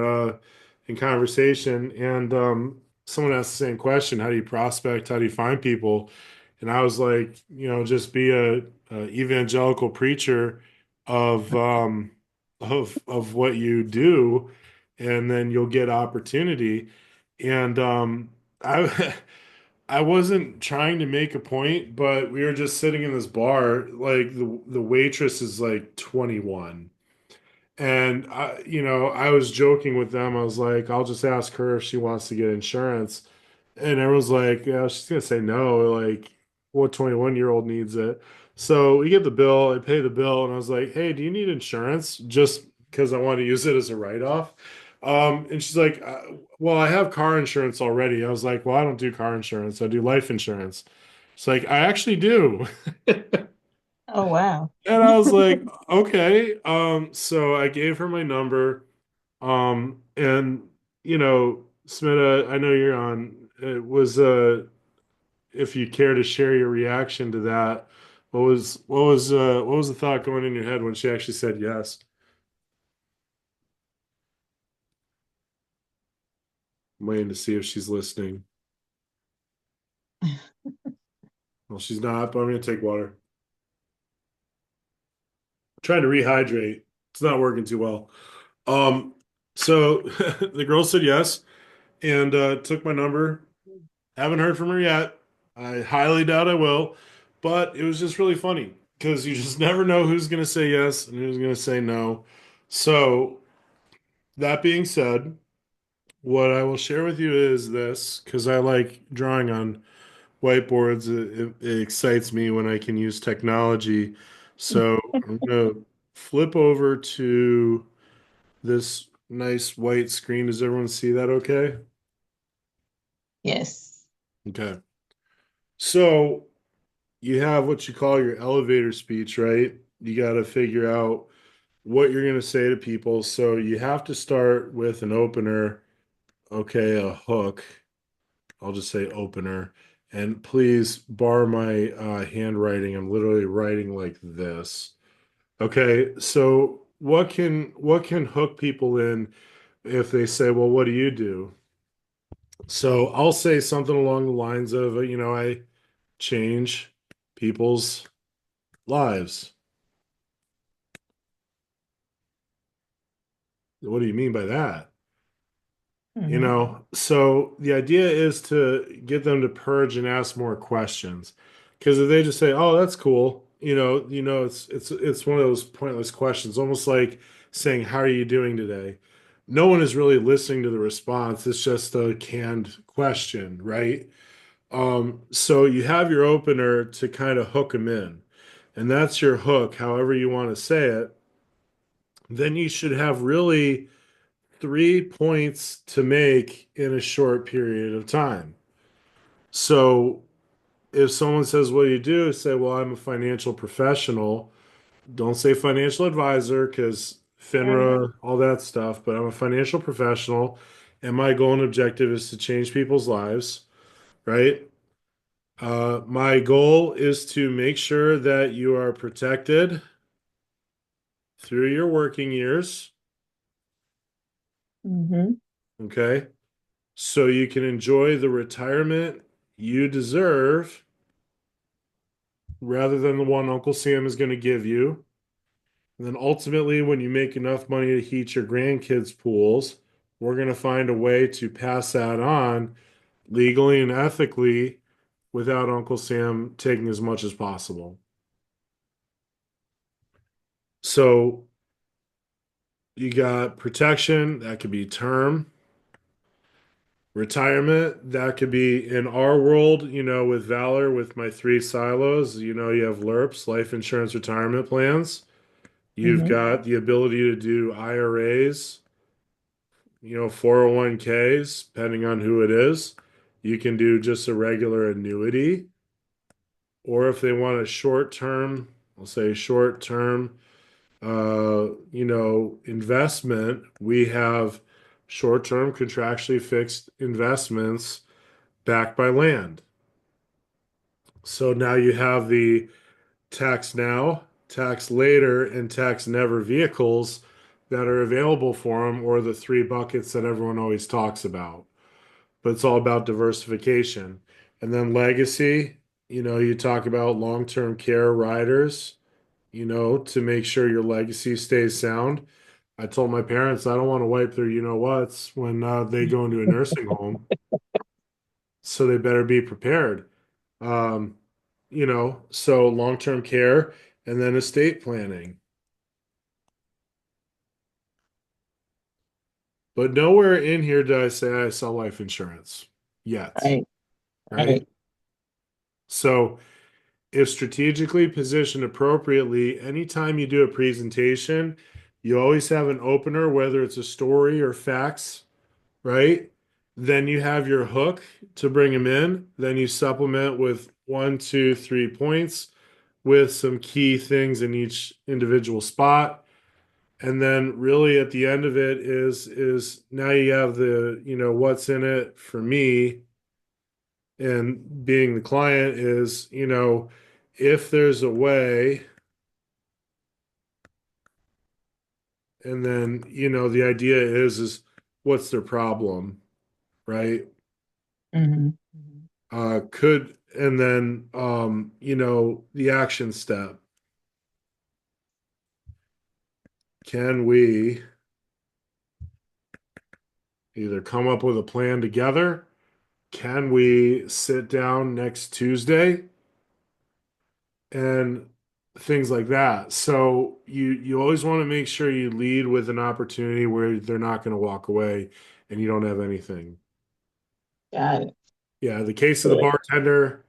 conversation, and someone asked the same question: How do you prospect? How do you find people? And I was like, just be a evangelical preacher of of what you do, and then you'll get opportunity. And I. I wasn't trying to make a point, but we were just sitting in this bar. Like the waitress is like 21. And I was joking with them. I was like, I'll just ask her if she wants to get insurance. And everyone's like, yeah, she's gonna say no. Like, what 21-year-old needs it? So we get the bill, I pay the bill, and I was like, hey, do you need insurance? Just because I want to use it as a write-off. And she's like, well, I have car insurance already. I was like, well, I don't do car insurance. I do life insurance. It's like, I actually do. Oh, wow. And I was like, okay. So I gave her my number. And Smita, I know you're on. It was if you care to share your reaction to that, what was the thought going in your head when she actually said yes? I'm waiting to see if she's listening. Well, she's not, but I'm gonna take water. Trying to rehydrate. It's not working too well. So the girl said yes and took my number. Haven't heard from her yet. I highly doubt I will, but it was just really funny because you just never know who's going to say yes and who's going to say no. So, that being said, what I will share with you is this because I like drawing on whiteboards. It excites me when I can use technology. So, I'm going to flip over to this nice white screen. Does everyone see that okay? Yes. Okay. So you have what you call your elevator speech, right? You got to figure out what you're going to say to people. So you have to start with an opener, okay, a hook. I'll just say opener. And please bar my handwriting. I'm literally writing like this. Okay, so what can hook people in if they say, "Well, what do you do?" So I'll say something along the lines of, I change people's lives. What do you mean by that? Hmm. So the idea is to get them to purge and ask more questions. Because if they just say, "Oh, that's cool," it's one of those pointless questions, almost like saying, "How are you doing today?" No one is really listening to the response. It's just a canned question, right? So you have your opener to kind of hook them in, and that's your hook, however you want to say it. Then you should have really 3 points to make in a short period of time. So if someone says, "What do you do?" Say, "Well, I'm a financial professional." Don't say financial advisor because Right. FINRA, all that stuff, but I'm a financial professional and my goal and objective is to change people's lives, right? My goal is to make sure that you are protected through your working years, Hmm. okay? So you can enjoy the retirement you deserve rather than the one Uncle Sam is going to give you. And then ultimately, when you make enough money to heat your grandkids' pools, we're going to find a way to pass that on legally and ethically without Uncle Sam taking as much as possible. So you got protection, that could be term, retirement, that could be in our world, with Valor, with my three silos, you have LIRPs, life insurance retirement plans. You've Hmm. got the ability to do IRAs, 401ks, depending on who it is. You can do just a regular annuity, or if they want a short term, I'll say short term, investment, we have short term contractually fixed investments backed by land. So now you have the tax now, tax later, and tax never vehicles that are available for them, or the three buckets that everyone always talks about. But it's all about diversification. And then legacy, you talk about long-term care riders, to make sure your legacy stays sound. I told my parents I don't want to wipe their whats when they go into a nursing home, so they better be prepared. Um, so long-term care and then estate planning. But nowhere in here did I say I sell life insurance yet, Right. right? Right. So if strategically positioned appropriately, anytime you do a presentation, you always have an opener, whether it's a story or facts, right? Then you have your hook to bring them in. Then you supplement with 1, 2, 3 points with some key things in each individual spot. And then really at the end of it is now you have the, what's in it for me and being the client is, if there's a way, and then, the idea is what's their problem, right? Hmm. Could and then the action step. Can we either come up with a plan together? Can we sit down next Tuesday and things like that? So you always want to make sure you lead with an opportunity where they're not going to walk away and you don't have anything. Got it. Yeah, the case of the Good. bartender,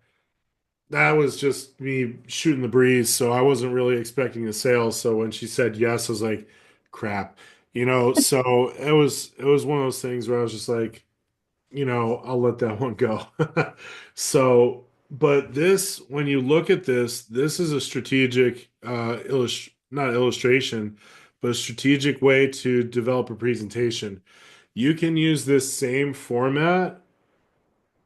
that was just me shooting the breeze. So I wasn't really expecting a sale. So when she said yes, I was like, crap. So it was one of those things where I was just like, I'll let that one go. So, But this, when you look at this, this is a strategic, not illustration, but a strategic way to develop a presentation. You can use this same format.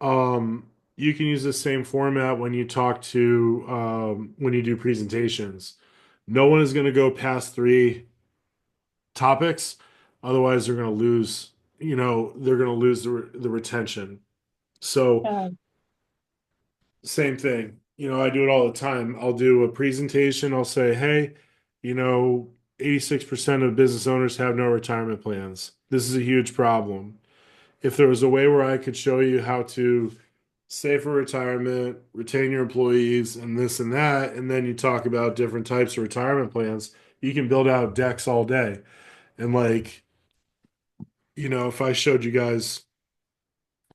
You can use the same format when you talk to, when you do presentations. No one is going to go past three topics. Otherwise, they're going to lose, they're going to lose the retention. So, Uh, same thing. I do it all the time. I'll do a presentation. I'll say, hey, 86% of business owners have no retirement plans. This is a huge problem. If there was a way where I could show you how to save for retirement, retain your employees, and this and that, and then you talk about different types of retirement plans, you can build out decks all day. And like, if I showed you guys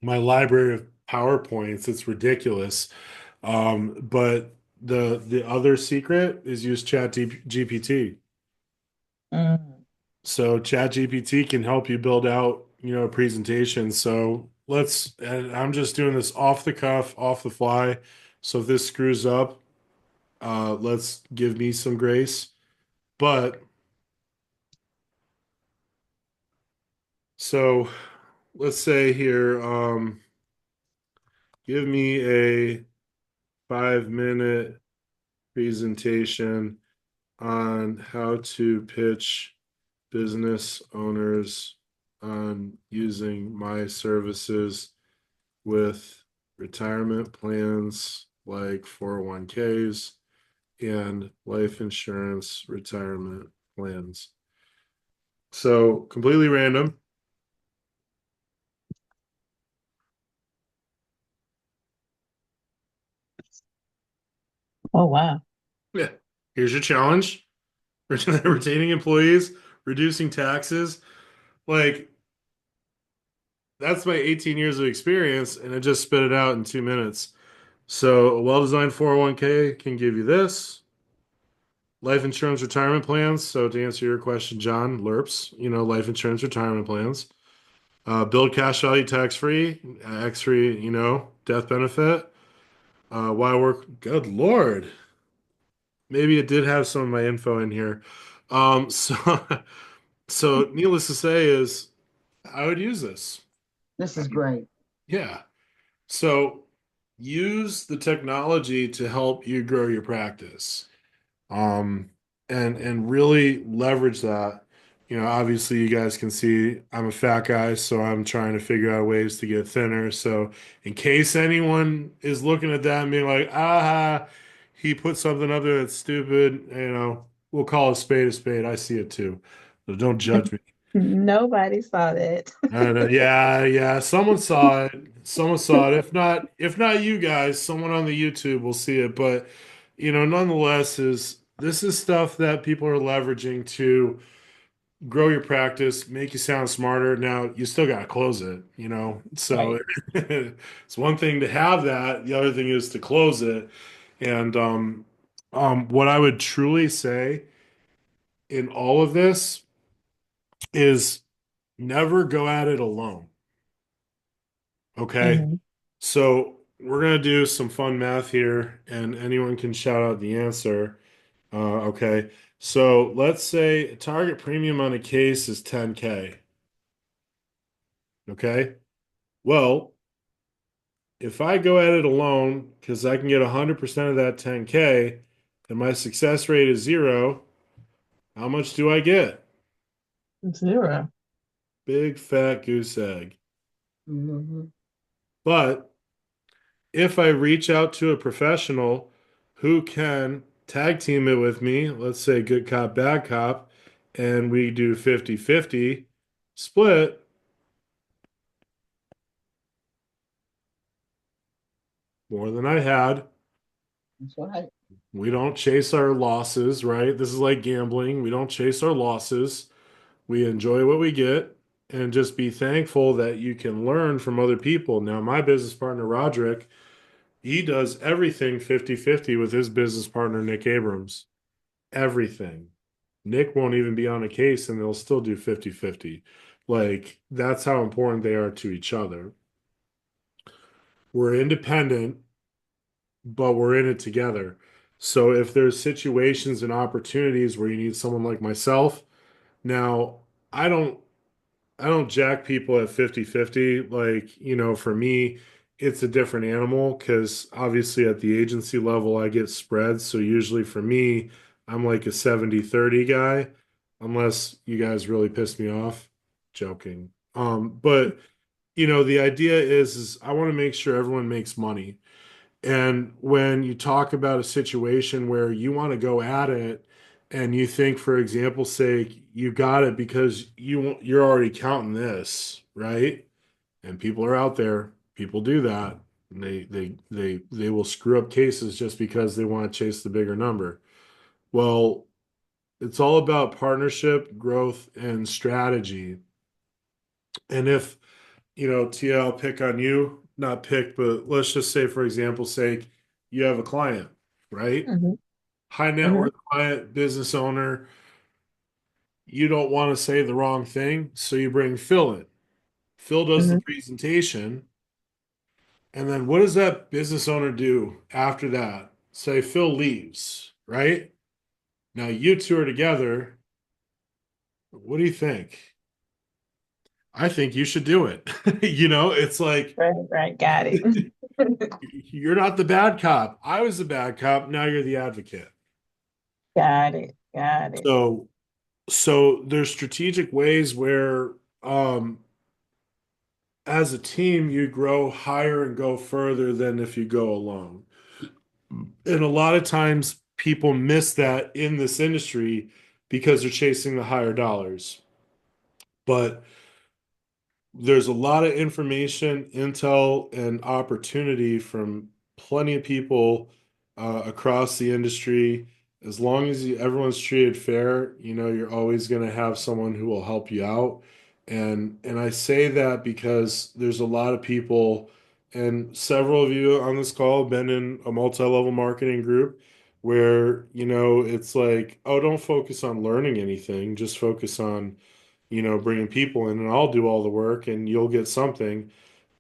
my library of PowerPoints, it's ridiculous. But the other secret is use GPT. mm. So Chat GPT can help you build out, a presentation. So and I'm just doing this off the cuff, off the fly. So if this screws up, let's give me some grace. But so let's say here, give me a 5-minute presentation on how to pitch business owners on using my services with retirement plans like 401ks and life insurance retirement plans. So completely random. Oh, wow. Yeah. Here's your challenge. Retaining employees, reducing taxes. Like, that's my 18 years of experience, and I just spit it out in 2 minutes. So a well-designed 401k can give you this. Life insurance retirement plans. So to answer your question, John, LERPs, life insurance retirement plans. Build cash value tax free, X free, death benefit. Why work? Good Lord. Maybe it did have some of my info in here. So, so needless to say is I would use this. This is great. Yeah. So use the technology to help you grow your practice. Um, and really leverage that. Obviously you guys can see I'm a fat guy, so I'm trying to figure out ways to get thinner. So in case anyone is looking at that and being like, he put something up there that's stupid, we'll call a spade a spade. I see it too. So don't judge me. Nobody saw that. Yeah, yeah. Someone saw it. Someone saw it. If not you guys, someone on the YouTube will see it. But nonetheless, this is stuff that people are leveraging to grow your practice, make you sound smarter. Now you still got to close it. So Right. it's one thing to have that. The other thing is to close it. And what I would truly say in all of this is never go at it alone. Okay. Hmm. So we're gonna do some fun math here, and anyone can shout out the answer. Okay. So let's say target premium on a case is 10K. Okay. Well, if I go at it alone, because I can get 100% of that 10K, and my success rate is 0, how much do I get? 0. Big fat goose egg. Mhm. But if I reach out to a professional who can tag team it with me, let's say good cop, bad cop, and we do 50-50 split, more than I had. That's right. We don't chase our losses, right? This is like gambling. We don't chase our losses. We enjoy what we get and just be thankful that you can learn from other people. Now, my business partner, Roderick, he does everything 50-50 with his business partner, Nick Abrams. Everything. Nick won't even be on a case and they'll still do 50-50. Like, that's how important they are to each other. We're independent. but we're in it together. So if there's situations and opportunities where you need someone like myself, now I don't I don't jack people at 50-50. Like, for me, it's a different animal because obviously at the agency level, I get spreads. So usually for me, I'm like a 70-30 guy, unless you guys really piss me off. Joking. But the idea is I want to make sure everyone makes money. And when you talk about a situation where you want to go at it and you think, for example's sake, you got it because you're already counting this, right? And people are out there, people do that. And they will screw up cases just because they want to chase the bigger number. Well, it's all about partnership, growth, and strategy. And if Tia, I'll pick on you, not pick, but let's just say, for example's sake, you have a client, right? Mhm, High net mhm, worth client, business owner. You don't want to say the wrong thing, so you bring Phil in. Phil does the mhm, presentation, and then what does that business owner do after that? Say Phil leaves, right? Now you two are together. What do you think? I think you should do it. It's like right, right, got it. you're not the bad cop. I was the bad cop. Now you're the advocate. Got it, got it. So there's strategic ways where um as a team you grow higher and go further than if you go alone. And a lot of times people miss that in this industry because they're chasing the higher dollars. But there's a lot of information, intel, and opportunity from plenty of people across the industry. As long as everyone's treated fair, you're always going to have someone who will help you out. And I say that because there's a lot of people, and several of you on this call have been in a multi-level marketing group where, it's like, oh, don't focus on learning anything, just focus on bringing people in and I'll do all the work and you'll get something,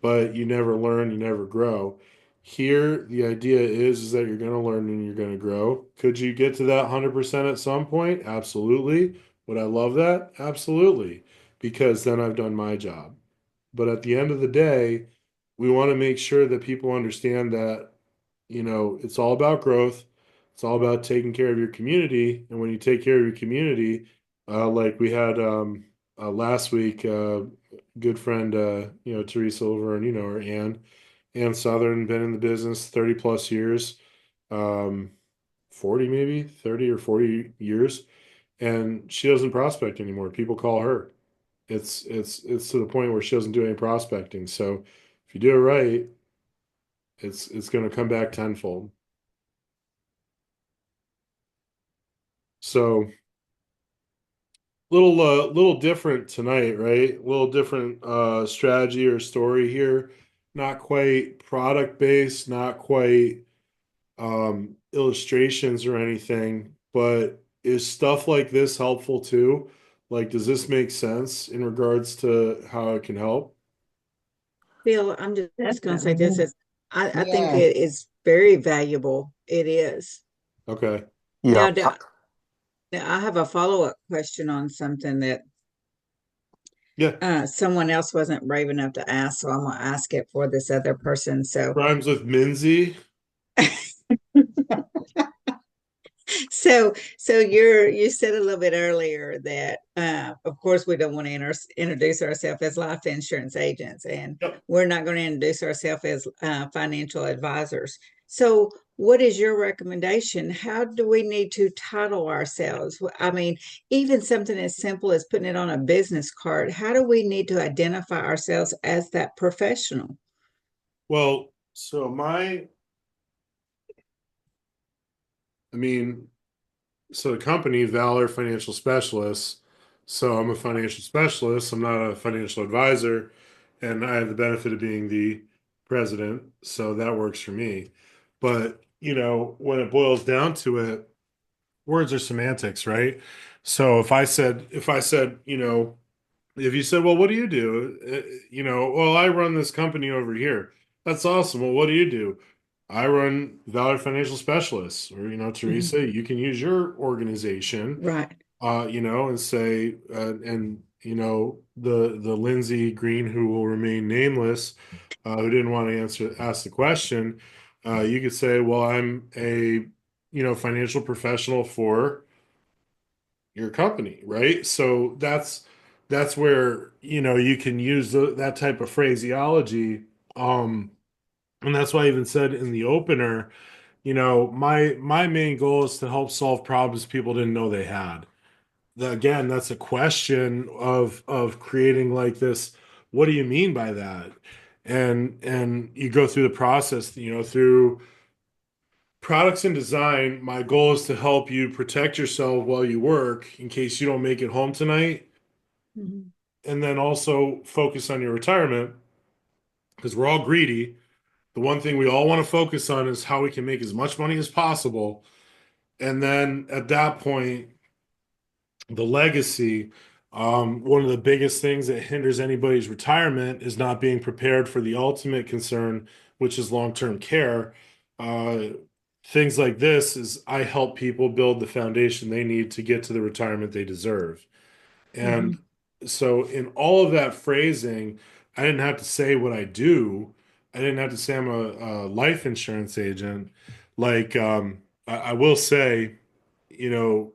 but you never learn, you never grow. Here, the idea is that you're going to learn and you're going to grow. Could you get to that 100% at some point? Absolutely. Would I love that? Absolutely. Because then I've done my job. But at the end of the day, we want to make sure that people understand that it's all about growth. It's all about taking care of your community. And when you take care of your community, like we had last week, good friend, Teresa over and her, Ann Southern, been in the business 30 plus years, um, 40 maybe, 30 or 40 years. And she doesn't prospect anymore. People call her. It's to the point where she doesn't do any prospecting. So if you do it right, it's going to come back tenfold. So little different tonight, right? A little different strategy or story here. Not quite product based, not quite illustrations or anything, but is stuff like this helpful too? Like, does this make sense in regards to how it can help? Bill, I'm just going to say this Definitely. is, I think Yes. it is very valuable. It is. Okay. Yeah. Now, now I have a follow-up question on something that Yeah. someone else wasn't brave enough to ask, so I'm going to ask it for this other person. So, Rhymes with Minzy. so you said a little bit earlier that of course we don't want to introduce ourselves as life insurance agents, and Yep. we're not going to introduce ourselves as financial advisors. So what is your recommendation? How do we need to title ourselves? I mean, even something as simple as putting it on a business card, how do we need to identify ourselves as that professional? Well, so I mean, so the company, Valor Financial Specialists. So I'm a financial specialist. I'm not a financial advisor, and I have the benefit of being the president. So that works for me. But, when it boils down to it, words are semantics, right? So if I said, if you said, well, what do you do? Well, I run this company over here. That's awesome. Well, what do you do? I run Valor Financial Specialists, or Mhm. Teresa, you can use your organization, Right. and say, and the Lindsay Green, who will remain nameless, who didn't want to ask the question, you could say, well, I'm a financial professional for your company, right? So that's where you can use that type of phraseology. And that's why I even said in the opener, my main goal is to help solve problems people didn't know they had. Again, that's a question of creating like this. What do you mean by that? And you go through the process, through products and design. My goal is to help you protect yourself while you work in case you don't make it home tonight, Mhm. and then also focus on your retirement because we're all greedy. The one thing we all want to focus on is how we can make as much money as possible. And then at that point, the legacy, one of the biggest things that hinders anybody's retirement is not being prepared for the ultimate concern, which is long-term care. Uh, Things like this is I help people build the foundation they need to get to the retirement they deserve. And Mhm. so, in all of that phrasing, I didn't have to say what I do. I didn't have to say I'm a life insurance agent. Like, I will say, you know,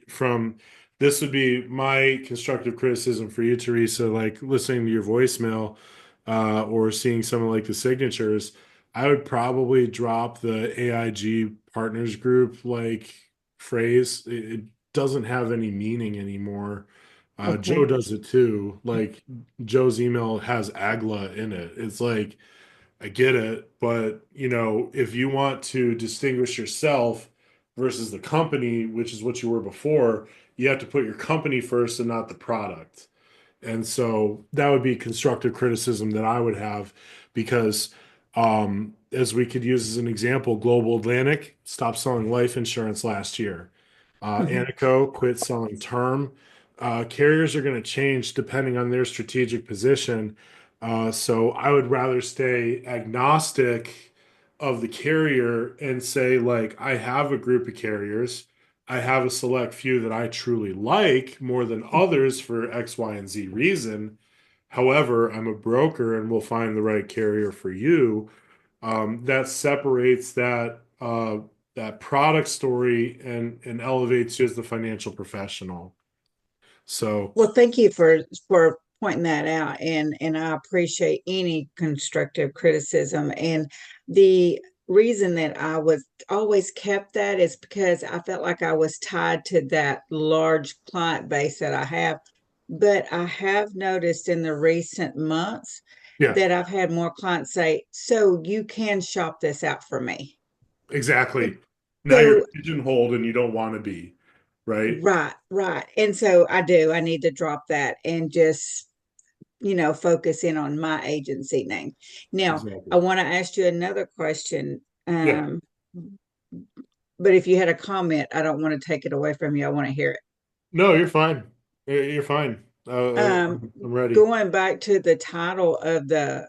from this would be my constructive criticism for you, Teresa, like listening to your voicemail or seeing some of like the signatures. I would probably drop the AIG Partners Group like phrase. It doesn't have any meaning anymore. Joe Okay. does it too. Like Joe's email has AGLA in it. It's like, I get it, but if you want to distinguish yourself versus the company, which is what you were before, you have to put your company first and not the product. And so that would be constructive criticism that I would have because, as we could use as an example, Global Atlantic stopped selling life insurance last year. Mhm. Anico quit selling term. Carriers are going to change depending on their strategic position. So I would rather stay agnostic of the carrier and say, like, I have a group of carriers. I have a select few that I truly like more than others for X, Y, and Z reason. However, I'm a broker and will find the right carrier for you. That separates that product story and elevates you as the financial professional. So, Well, thank you for pointing that out, and I appreciate any constructive criticism. And the reason that I was always kept that is because I felt like I was tied to that large client base that I have. But I have noticed in the recent months yeah, that I've had more clients say, "So you can shop this out for me." exactly. Now you're So pigeonholed and you don't want to be, right? right, right. And so I do. I need to drop that and just, focus in on my agency name. Now, I Exactly. want to ask you another question. Yeah. But if you had a comment, I don't want to take it away from you. I want to hear it. No, you're fine. You're fine. Um, I'm ready. Going back to the title of the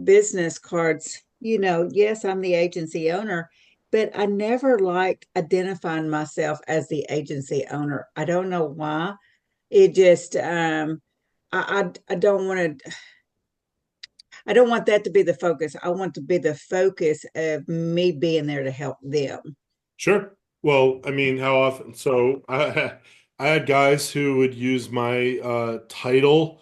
business cards, yes, I'm the agency owner, but I never liked identifying myself as the agency owner. I don't know why. It just I don't want to, I don't want that to be the focus. I want to be the focus of me being there to help them. Sure. Well, I mean, how often? So I had guys who would use my title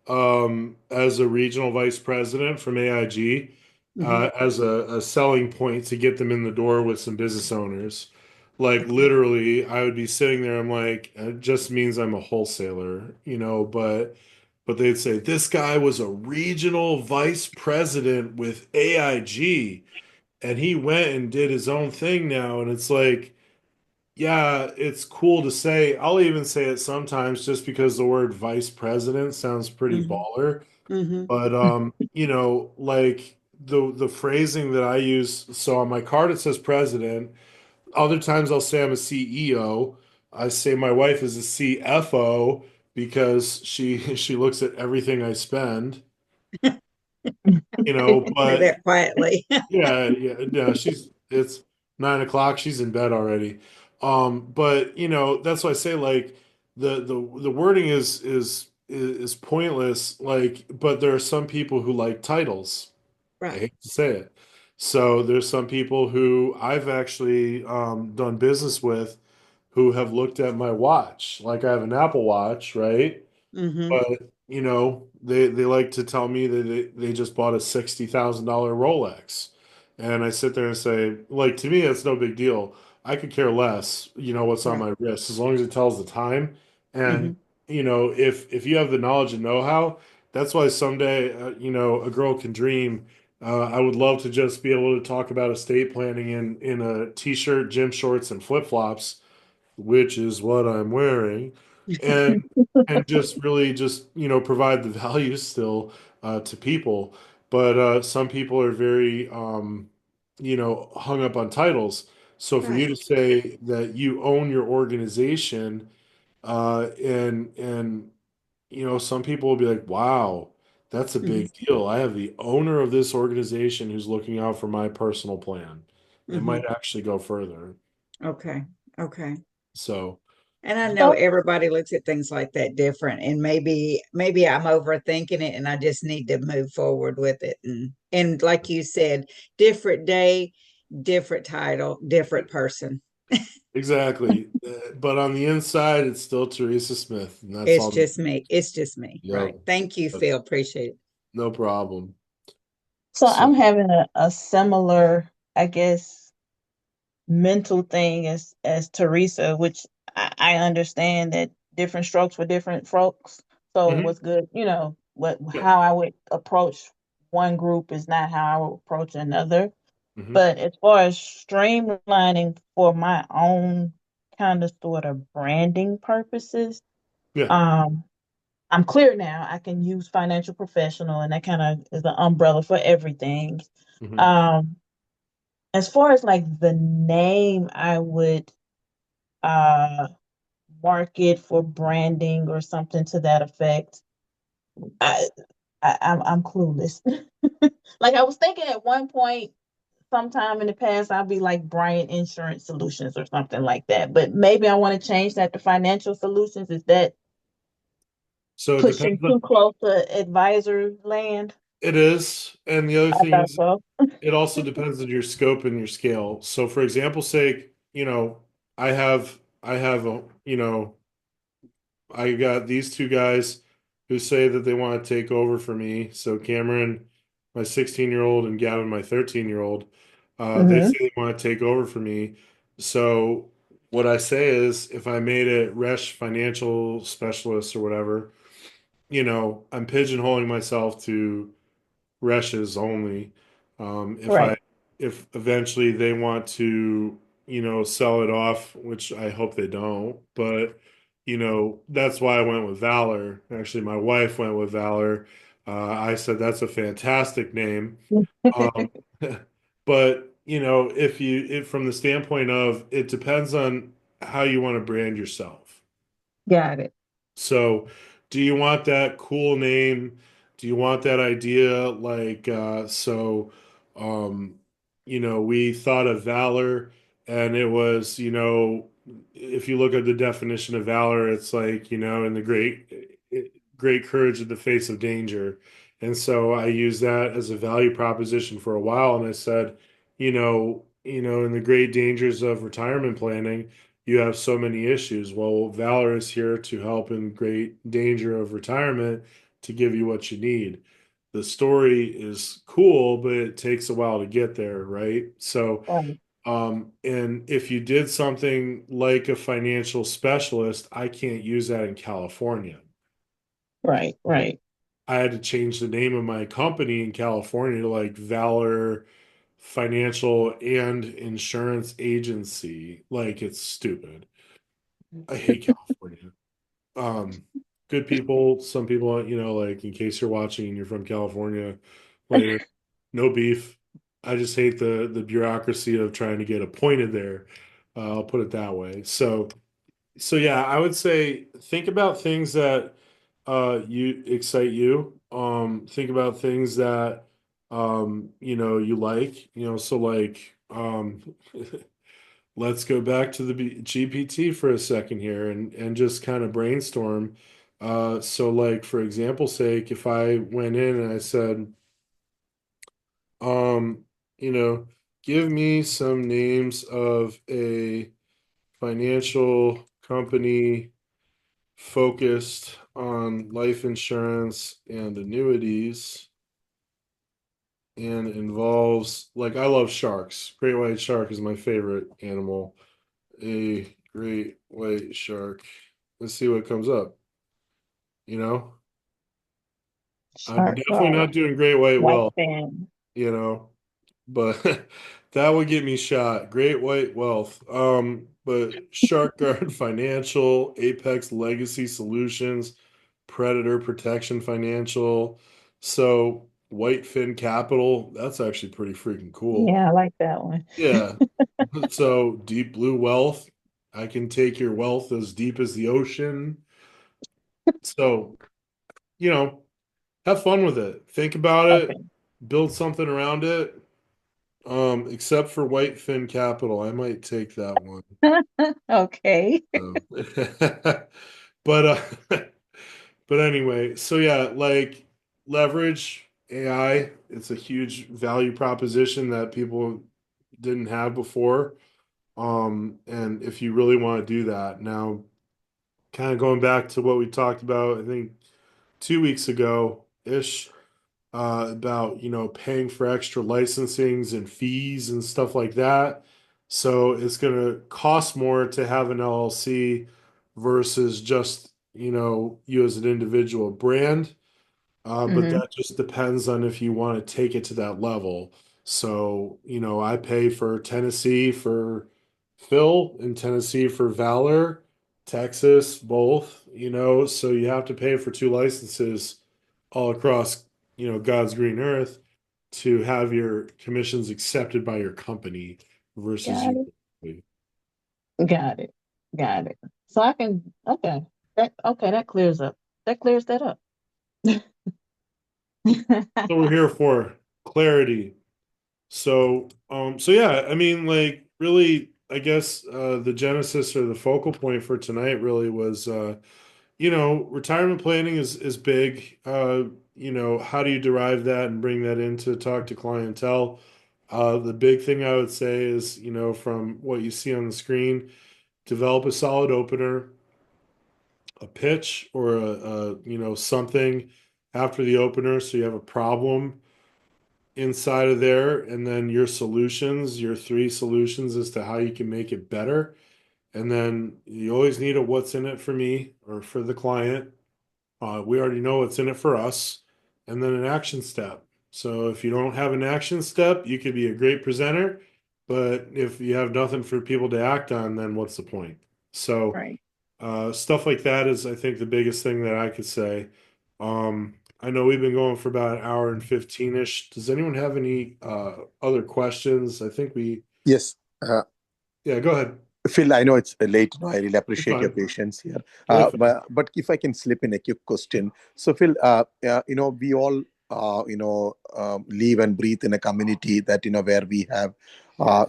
as a regional vice president from AIG Mhm. as a selling point to get them in the door with some business owners. Like literally, I would be sitting there. I'm like, it just means I'm a wholesaler, but they'd say this guy was a regional vice president with AIG and he went and did his own thing now. And it's like, yeah, it's cool to say. I'll even say it sometimes just because the word vice president sounds pretty Mhm. baller. Mhm. But like the phrasing that I use, so on my card it says president. Other times I'll say I'm a CEO. I say my wife is a CFO because she she looks at everything I spend. Say but that quietly. yeah, yeah, it's 9 o'clock. She's in bed already. But that's why I say like the wording is pointless. Like, but there are some people who like titles. I Right. hate to say it. So there's some people who I've actually done business with who have looked at my watch. Like I have an Apple Watch, right? Mm-hmm. But they like to tell me that they just bought a $60,000 Rolex. And I sit there and say, like, to me, it's no big deal. I could care less, what's on Right. my wrist, as long as it tells the time. Mm-hmm. And, if you have the knowledge and know-how, that's why someday, a girl can dream. I would love to just be able to talk about estate planning in a t-shirt, gym shorts, and flip-flops, which is what I'm wearing, and just really just provide the value still to people. But some people are very hung up on titles. So for you Right. to say that you own your organization, and some people will be like, "Wow, that's a Mm-hmm. big deal. I have the owner of this organization who's looking out for my personal plan." It Mm-hmm. might actually go further. Okay. Okay. So. And I know So, everybody looks at things like that different, and maybe I'm overthinking it, and I just need to move forward with it. And like you said, different day, different title, different person. Exactly. But on the inside, it's still Teresa Smith, and that's It's all. just me. It's just me. Yep. Right. Thank you, That's Phil. Appreciate it. no problem. so So, I'm having a similar, I guess, mental thing as Teresa, which I understand that different strokes for different folks. So mhm, what's good, what yep. how I would approach one group is not how I would approach another. Hmm. But as far as streamlining for my own kind of sort of branding purposes, Yeah. um, I'm clear now. I can use financial professional, and that kind of is the umbrella for everything. Hmm. Um, as far as like the name, I would uh market for branding or something to that effect. I, I'm clueless. Like I was thinking at one point, sometime in the past, I'll be like Bryant Insurance Solutions or something like that. But maybe I want to change that to Financial Solutions. Is that So it pushing depends on too close to advisor land? it is, and the other I thing thought is, so. it also depends on your scope and your scale. So, for example's sake, I have I got these two guys who say that they want to take over for me. So Cameron, my 16-year-old, and Gavin, my 13-year-old, they Hmm. say they want to take over for me. So what I say is, if I made it Resh financial specialist or whatever, I'm pigeonholing myself to Reshes only. If I Right. if eventually they want to, sell it off, which I hope they don't, but that's why I went with Valor. Actually, my wife went with Valor. I said that's a fantastic name. Um, but if from the standpoint of it depends on how you want to brand yourself. Got it. So, do you want that cool name? Do you want that idea? Like, um, we thought of valor, and it was, if you look at the definition of valor, it's like, in the great courage in the face of danger. And so I used that as a value proposition for a while, and I said, in the great dangers of retirement planning, you have so many issues. Well, Valor is here to help in great danger of retirement to give you what you need. The story is cool, but it takes a while to get there, right? So, Right. and if you did something like a financial specialist, I can't use that in California. Right. Right. I had to change the name of my company in California to like Valor Financial and Insurance Agency. Like it's stupid. I hate California. Um, Good people, some people, like in case you're watching and you're from California later, no beef. I just hate the bureaucracy of trying to get appointed there. I'll put it that way. So yeah, I would say think about things that you excite you. think about things that you like, so like let's go back to the GPT for a second here and just kind of brainstorm. So like for example's sake, if I went in and I said, um, you know, give me some names of a financial company focused on life insurance and annuities and involves, like, I love sharks. Great white shark is my favorite animal. A great white shark. Let's see what comes up. You know, I'm Shark definitely not doing great white white well, fan. you know, but that would get me shot. Great white wealth. But Shark Guard Financial, Apex Legacy Solutions, Predator Protection Financial. So Whitefin Capital, that's actually pretty freaking cool. Yeah, I like that one. Yeah. So Deep Blue Wealth, I can take your wealth as deep as the ocean. So, you know, have fun with it. Think about it, Okay. build something around it. Except for Whitefin Capital, I might take that one. Okay. So. But but anyway, so yeah, like leverage AI, it's a huge value proposition that people didn't have before. And if you really want to do that, now kind of going back to what we talked about, I think 2 weeks ago ish, about paying for extra licensings and fees and stuff like that. So it's going to cost more to have an LLC versus just you as an individual brand. But Hmm. that just depends on if you want to take it to that level. So, I pay for Tennessee for Phil and Tennessee for Valor, Texas, both, so you have to pay for two licenses all across, God's green earth to have your commissions accepted by your company versus Got you. it. Got it. Got it. So I can, okay. That clears up. That clears that up. So we're here for clarity. So yeah, I mean, like, really, I guess the genesis or the focal point for tonight really was, retirement planning is big. How do you derive that and bring that in to talk to clientele? The big thing I would say is, from what you see on the screen, develop a solid opener, a pitch, or something after the opener, so you have a problem inside of there, and then your solutions, your three solutions as to how you can make it better. And then you always need a what's in it for me or for the client. We already know what's in it for us, and then an action step. So if you don't have an action step, you could be a great presenter, but if you have nothing for people to act on, then what's the point? So Right. stuff like that is, I think, the biggest thing that I could say. I know we've been going for about an hour and 15-ish. Does anyone have any other questions? I think Yes. yeah, go ahead. Phil, I know it's late. No, I really You're appreciate your fine. patience here. Really fine. But if I can slip in a quick question. So, Phil, we all, live and breathe in a community that, where we have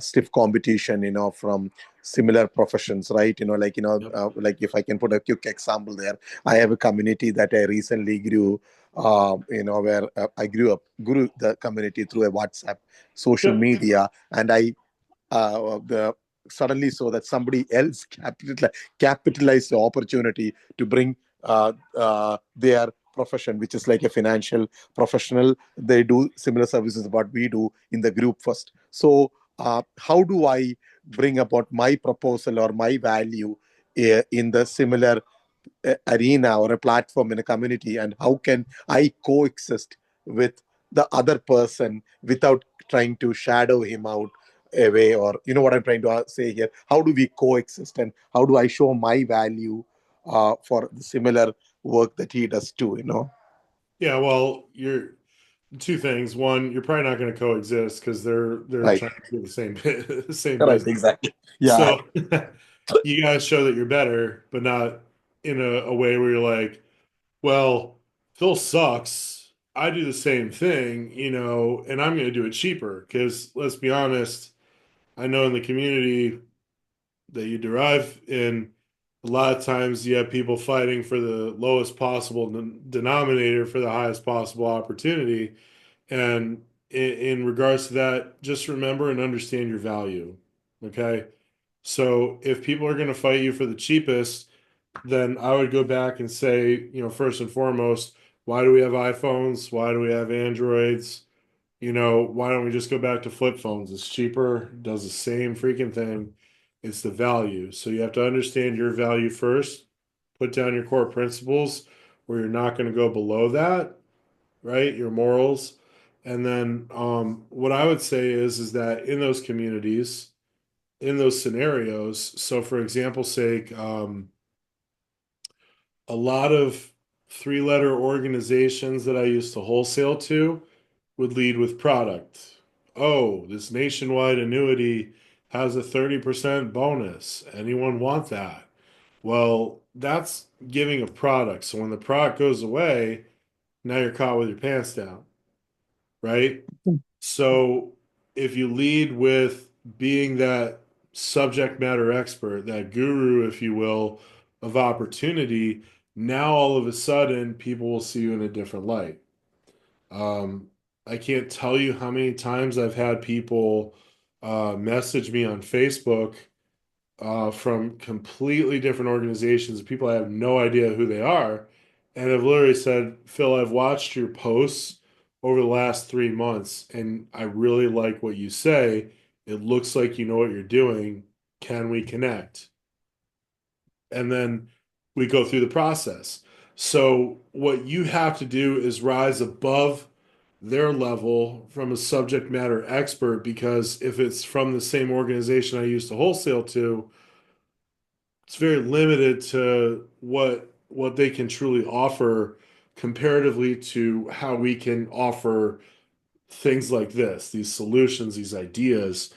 stiff competition, from similar professions, right? Yep. Like if I can put a quick example there, I have a community that I recently grew, where grew the community through a WhatsApp social Yep. media. And I the suddenly saw that somebody else capitalized the opportunity to bring their profession, which is like a financial professional. They do similar services what we do in the group first. So how do I bring about my proposal or my value in the similar arena or a platform in a community, and how can I coexist with the other person without trying to shadow him out away, or what I'm trying to say here, how do we coexist and how do I show my value for the similar work that he does too. Yeah, well, you're two things. One, you're probably not going to coexist because they're Right. trying to do the same the same Right, business. exactly. Yeah. So you gotta show that you're better, but not in a way where you're like, well, Phil sucks. I do the same thing, and I'm going to do it cheaper because let's be honest, I know in the community that you derive in, a lot of times you have people fighting for the lowest possible denominator for the highest possible opportunity. And in regards to that, just remember and understand your value. Okay. So if people are going to fight you for the cheapest, then I would go back and say, first and foremost, why do we have iPhones? Why do we have Androids? Why don't we just go back to flip phones? It's cheaper, does the same freaking thing. It's the value. So you have to understand your value first, put down your core principles where you're not going to go below that, right? Your morals. And then what I would say is that in those communities, in those scenarios, so for example's sake, a lot of three-letter organizations that I used to wholesale to would lead with product. Oh, this nationwide annuity has a 30% bonus. Anyone want that? Well, that's giving a product. So when the product goes away, now you're caught with your pants down, right? So if you lead with being that subject matter expert, that guru, if you will, of opportunity, now all of a sudden people will see you in a different light. Um, I can't tell you how many times I've had people message me on Facebook from completely different organizations, people I have no idea who they are, and have literally said, Phil, I've watched your posts over the last 3 months, and I really like what you say. It looks like you know what you're doing. Can we connect? And then we go through the process. So, what you have to do is rise above their level from a subject matter expert because if it's from the same organization I used to wholesale to, it's very limited to what they can truly offer comparatively to how we can offer things like this, these solutions, these ideas,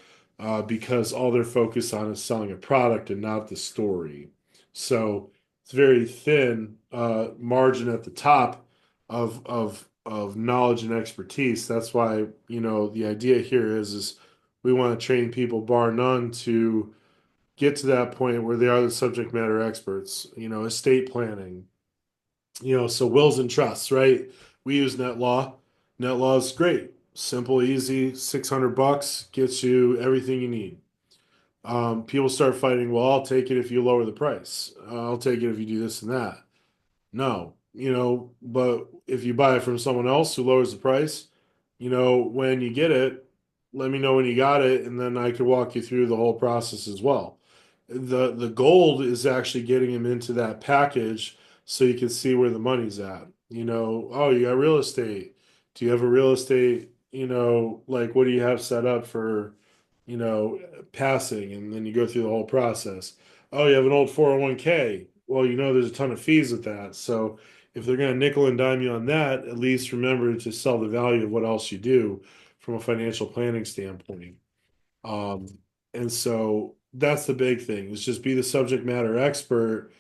because all they're focused on is selling a product and not the story. So it's very thin margin at the top of knowledge and expertise. That's why, the idea here is we want to train people bar none to get to that point where they are the subject matter experts, estate planning, so wills and trusts, right? We use NetLaw. NetLaw is great. Simple, easy, $600 gets you everything you need. People start fighting, well, I'll take it if you lower the price. I'll take it if you do this and that. No, but if you buy it from someone else who lowers the price, when you get it, let me know when you got it, and then I could walk you through the whole process as well. The gold is actually getting him into that package so you can see where the money's at. Oh, you got real estate. Do you have a real estate, like what do you have set up for, you know, passing? And then you go through the whole process. Oh, you have an old 401k. Well, there's a ton of fees with that. So if they're going to nickel and dime you on that, at least remember to sell the value of what else you do from a financial planning standpoint. Um, and so that's the big thing is just be the subject matter expert,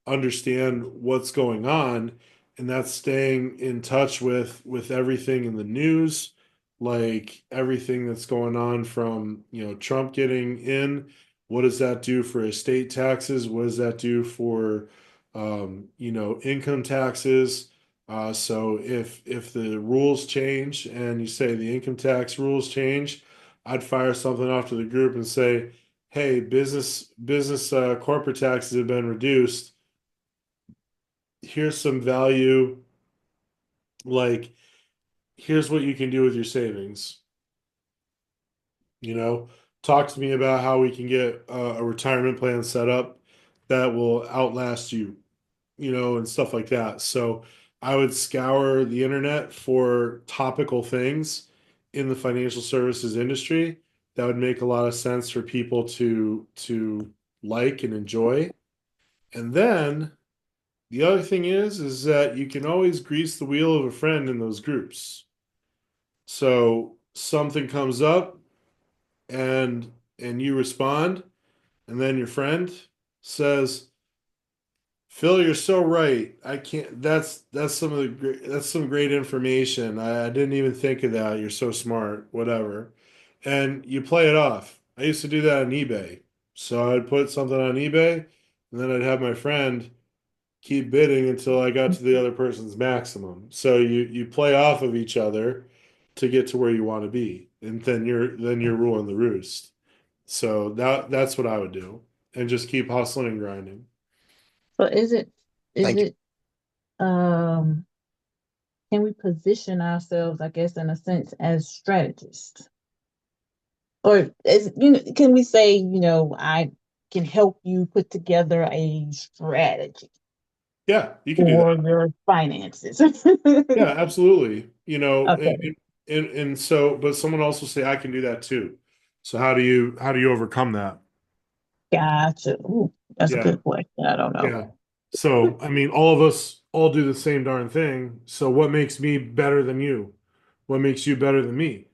understand what's going on, and that's staying in touch with everything in the news, like everything that's going on from, Trump getting in. What does that do for estate taxes? What does that do for income taxes? So if the rules change and you say the income tax rules change, I'd fire something off to the group and say, "Hey, business corporate taxes have been reduced. Here's some value. Like, here's what you can do with your savings. You know, talk to me about how we can get a retirement plan set up that will outlast you, and stuff like that." So I would scour the internet for topical things in the financial services industry that would make a lot of sense for people to like and enjoy. And then the other thing is that you can always grease the wheel of a friend in those groups. So something comes up and you respond, and then your friend says, Phil, you're so right. I can't. That's some of the that's some great information. I didn't even think of that. You're so smart. Whatever, and you play it off. I used to do that on eBay. So I'd put something on eBay, and then I'd have my friend keep bidding until I got to the other person's maximum. So you play off of each other to get to where you want to be, and then you're ruling the roost. So that's what I would do, and just keep hustling and grinding. So is Thank you. it um can we position ourselves, I guess, in a sense, as strategists? Or is can we say, I can help you put together a strategy Yeah, you can do that. for your finances? Yeah, absolutely. Okay, And so, but someone else will say, I can do that too. So how do you overcome that? gotcha. Ooh, that's a Yeah. good question. I don't know. Yeah. So, I mean, all of us all do the same darn thing. So, what makes me better than you? What makes you better than me?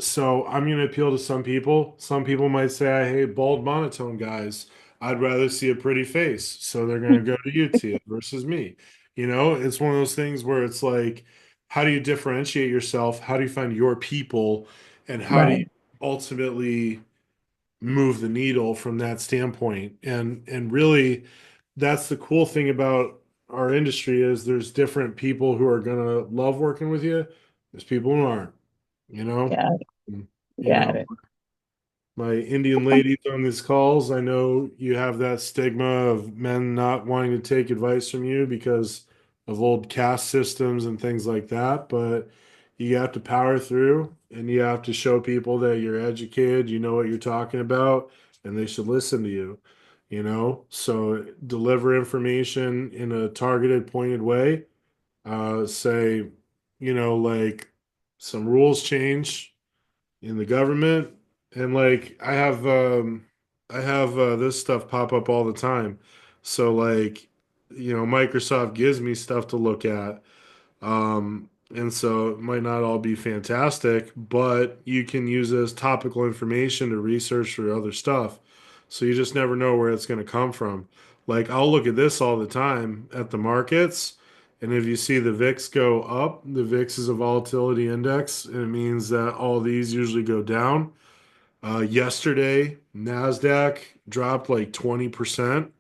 So I'm going to appeal to some people. Some people might say, I hate bald monotone guys. I'd rather see a pretty face. So they're going to go to you, Tia, versus me. It's one of those things where it's like, how do you differentiate yourself? How do you find your people? And how do you Right. ultimately move the needle from that standpoint? And really, that's the cool thing about our industry is there's different people who are gonna love working with you. There's people who aren't, you know. Got it. Mm, You Got know, it. my Indian ladies on these calls, I know you have that stigma of men not wanting to take advice from you because of old caste systems and things like that, but you have to power through and you have to show people that you're educated, you know what you're talking about, and they should listen to you. So deliver information in a targeted, pointed way. Say, like some rules change in the government, and like I have this stuff pop up all the time. So like, Microsoft gives me stuff to look at. And so it might not all be fantastic, but you can use it as topical information to research for other stuff. So you just never know where it's going to come from. Like I'll look at this all the time at the markets, and if you see the VIX go up, the VIX is a volatility index, and it means that all these usually go down. Yesterday, Nasdaq dropped like 20%.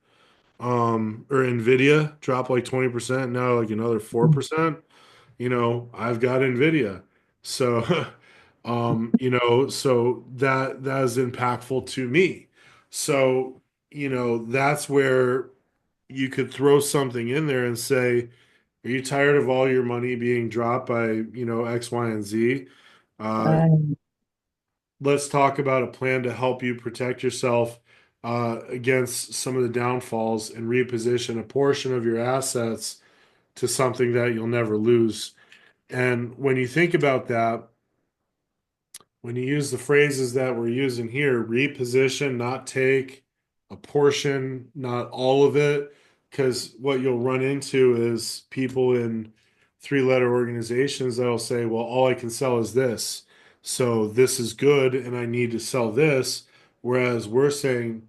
Or Nvidia dropped like 20%, now like another 4%. I've got Nvidia. So, so that is impactful to me. So, that's where you could throw something in there and say, are you tired of all your money being dropped by, X, Y, and Z? Uh, Um, let's talk about a plan to help you protect yourself against some of the downfalls and reposition a portion of your assets to something that you'll never lose. And when you think about that, when you use the phrases that we're using here, reposition, not take, a portion, not all of it, because what you'll run into is people in three-letter organizations that'll say, well, all I can sell is this. So this is good, and I need to sell this. Whereas we're saying,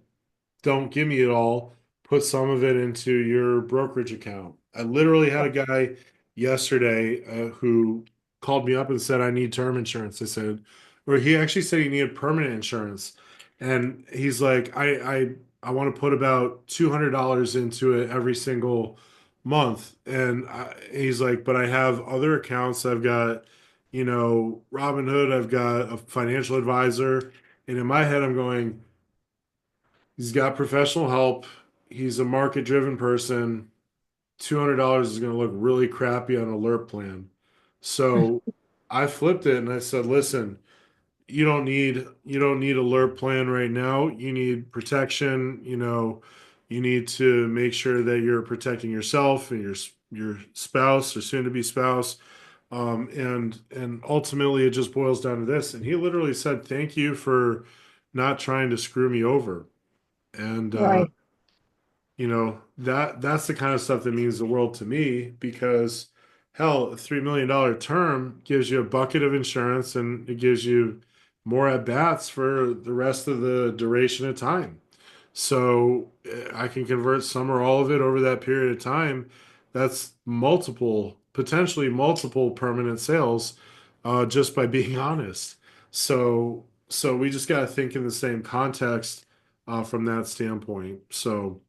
don't give me it all. Put some of it into your brokerage account. I literally had a guy yesterday who called me up and said, I need term insurance. I said, or he actually said he needed permanent insurance. And he's like, I want to put about $200 into it every single month. And he's like, but I have other accounts. I've got, Robinhood, I've got a financial advisor. And in my head, I'm going, he's got professional help. He's a market driven person. $200 is going to look really crappy on alert plan. So I flipped it and I said, listen, you don't need alert plan right now. You need protection. You need to make sure that you're protecting yourself and your spouse or soon to be spouse. And ultimately it just boils down to this. And he literally said, thank you for not trying to screw me over. And right. that's the kind of stuff that means the world to me because hell, a $3 million term gives you a bucket of insurance and it gives you more at bats for the rest of the duration of time. So I can convert some or all of it over that period of time. That's potentially multiple permanent sales, just by being honest. So we just got to think in the same context, from that standpoint. So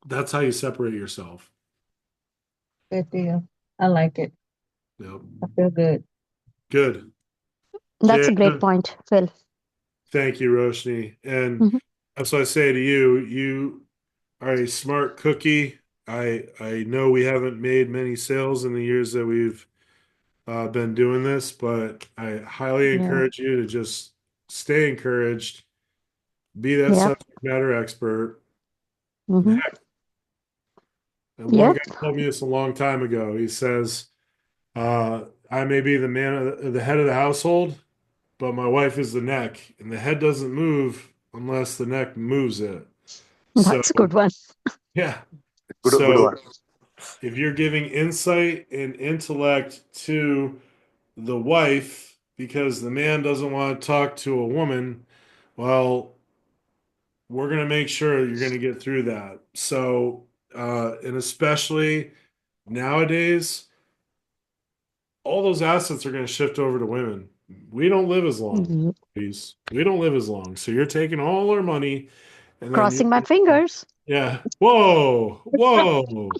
that's how you separate yourself. Good deal. I like it. Yep. I feel good. Good. That's Jay, a great point, Phil. thank you, Roshni. And Mhm. that's what I say to you. You are a smart cookie. I know we haven't made many sales in the years that we've been doing this, but I highly Yeah. encourage you to just stay encouraged, be that Yep. subject matter expert. And Hmm. heck, and one guy Yep. told me this a long time ago. He says, I may be the the head of the household, but my wife is the neck, and the head doesn't move unless the neck moves it. So, That's a good one. yeah. Good So one. if you're giving insight and intellect to the wife because the man doesn't want to talk to a woman, well, we're going to make sure you're going to get through that. So, and especially nowadays, all those assets are going to shift over to women. We don't live as long. Yep. Please. We don't live as long. So you're taking all our money and then Crossing my fingers. yeah. Whoa, whoa.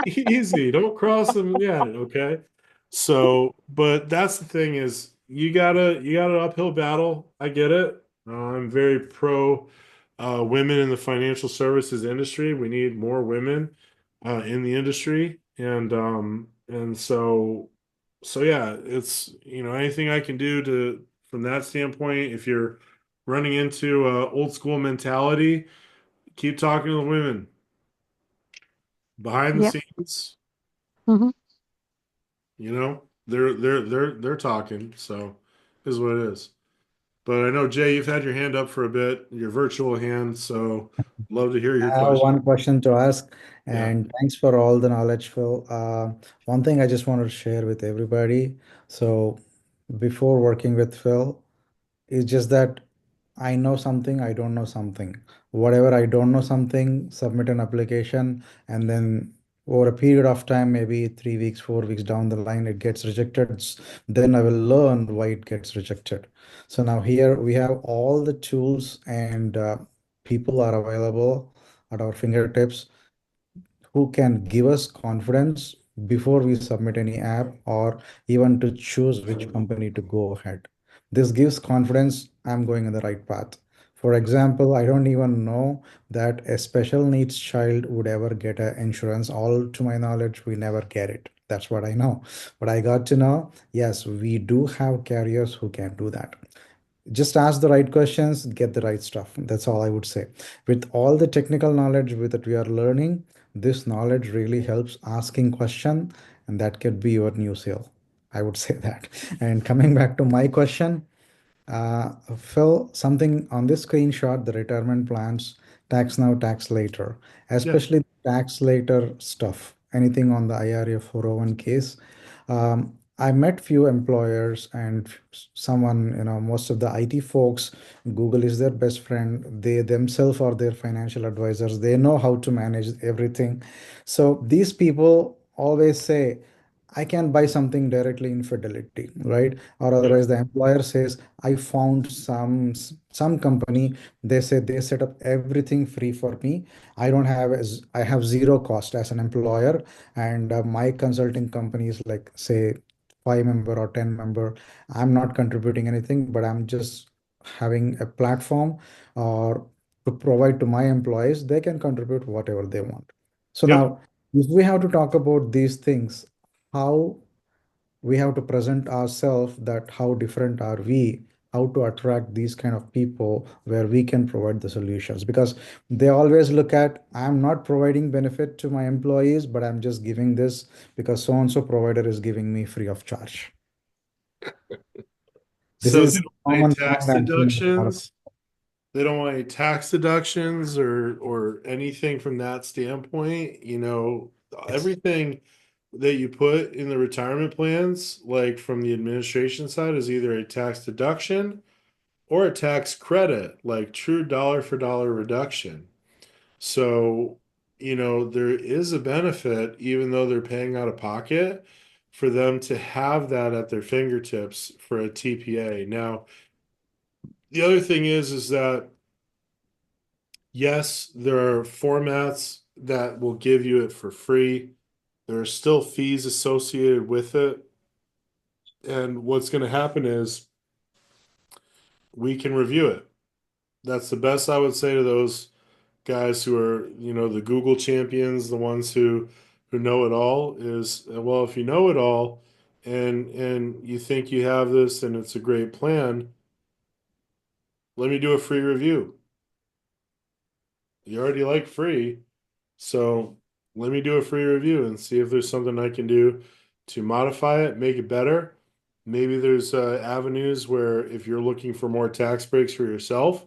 Easy. Don't cross them yet, okay? So, but that's the thing is you got an uphill battle. I get it. I'm very pro women in the financial services industry. We need more women in the industry, and so yeah, it's anything I can do to from that standpoint. If you're running into old school mentality, keep talking to the women behind the Yep. scenes. Hmm. They're talking, so is what it is. But I know Jay, you've had your hand up for a bit, your virtual hand, so love to hear your I have question. one question to ask, Yeah. and thanks for all the knowledge, Phil. One thing I just wanted to share with everybody. So, before working with Phil, it's just that I know something, I don't know something. Whatever I don't know something, submit an application, and then over a period of time, maybe 3 weeks, 4 weeks down the line, it gets rejected. Then I will learn why it gets rejected. So now here we have all the tools and people are available at our fingertips who can give us confidence before we submit any app or even to choose which company to go ahead. This gives confidence I'm going in the right path. For example, I don't even know that a special needs child would ever get a insurance. All to my knowledge, we never get it. That's what I know. But I got to know, yes, we do have carriers who can do that. Just ask the right questions, get the right stuff. That's all I would say. With all the technical knowledge with that we are learning, this knowledge really helps asking question, and that could be your new sale. I would say that. And coming back to my question, Phil, something on this screenshot, the retirement plans, tax now, tax later, Yeah. especially tax later stuff, anything on the IRA 401 case. I met few employers and someone, most of the IT folks, Google is their best friend. They themselves are their financial advisors. They know how to manage everything. So these people always say, I can buy something directly in Fidelity, right? Or Yep. otherwise, the employer says, I found some company. They say they set up everything free for me. I don't have as I have zero cost as an employer, and my consulting company is like say 5 member or 10 member. I'm not contributing anything, but I'm just having a platform or to provide to my employees. They can contribute whatever they want. So Yep. now, if we have to talk about these things, how we have to present ourselves, that how different are we, how to attract these kind of people where we can provide the solutions, because they always look at, I'm not providing benefit to my employees, but I'm just giving this because so and so provider is giving me free of charge. This So they is don't want any common point tax I'm seeing in a lot of. deductions. They don't want any tax deductions or anything from that standpoint. Yes. Everything that you put in the retirement plans, like from the administration side, is either a tax deduction or a tax credit, like true dollar for dollar reduction. So, there is a benefit, even though they're paying out of pocket, for them to have that at their fingertips for a TPA. Now, the other thing is that yes, there are formats that will give you it for free. There are still fees associated with it. And what's going to happen is we can review it. That's the best I would say to those guys who are, the Google champions, the ones who know it all is, well, if you know it all and you think you have this and it's a great plan, let me do a free review. You already like free, so let me do a free review and see if there's something I can do to modify it, make it better. Maybe there's avenues where if you're looking for more tax breaks for yourself,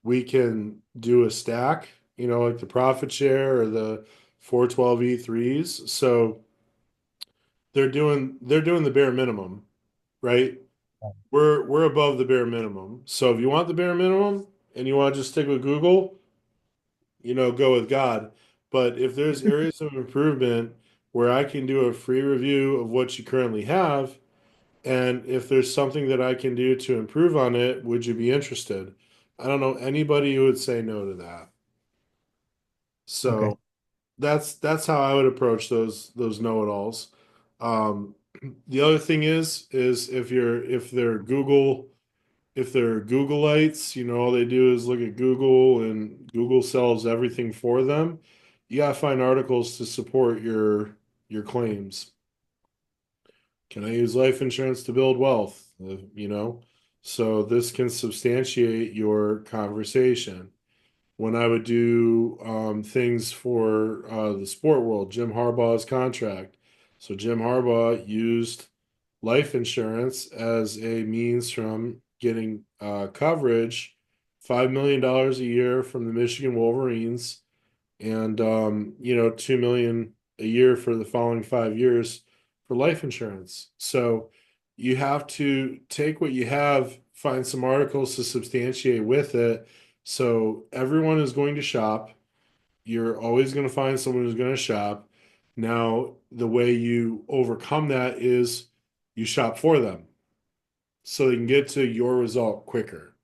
we can do a stack, like the profit share or the 412(e)(3s. So they're doing the bare minimum, right? We're above the bare minimum. So if you want the bare minimum and you want to just stick with Google, go with God. But if there's areas of improvement where I can do a free review of what you currently have, and if there's something that I can do to improve on it, would you be interested? I don't know anybody who would say no to that. Okay. So that's how I would approach those know-it-alls. Um, the other thing is if they're Googleites, all they do is look at Google and Google sells everything for them. You gotta find articles to support your claims. Can I use life insurance to build wealth? So this can substantiate your conversation. When I would do things for the sport world, Jim Harbaugh's contract. So Jim Harbaugh used life insurance as a means from getting coverage, $5 million a year from the Michigan Wolverines, and 2 million a year for the following 5 years for life insurance. So you have to take what you have, find some articles to substantiate with it. So everyone is going to shop. You're always going to find someone who's going to shop. Now, the way you overcome that is you shop for them so they can get to your result quicker.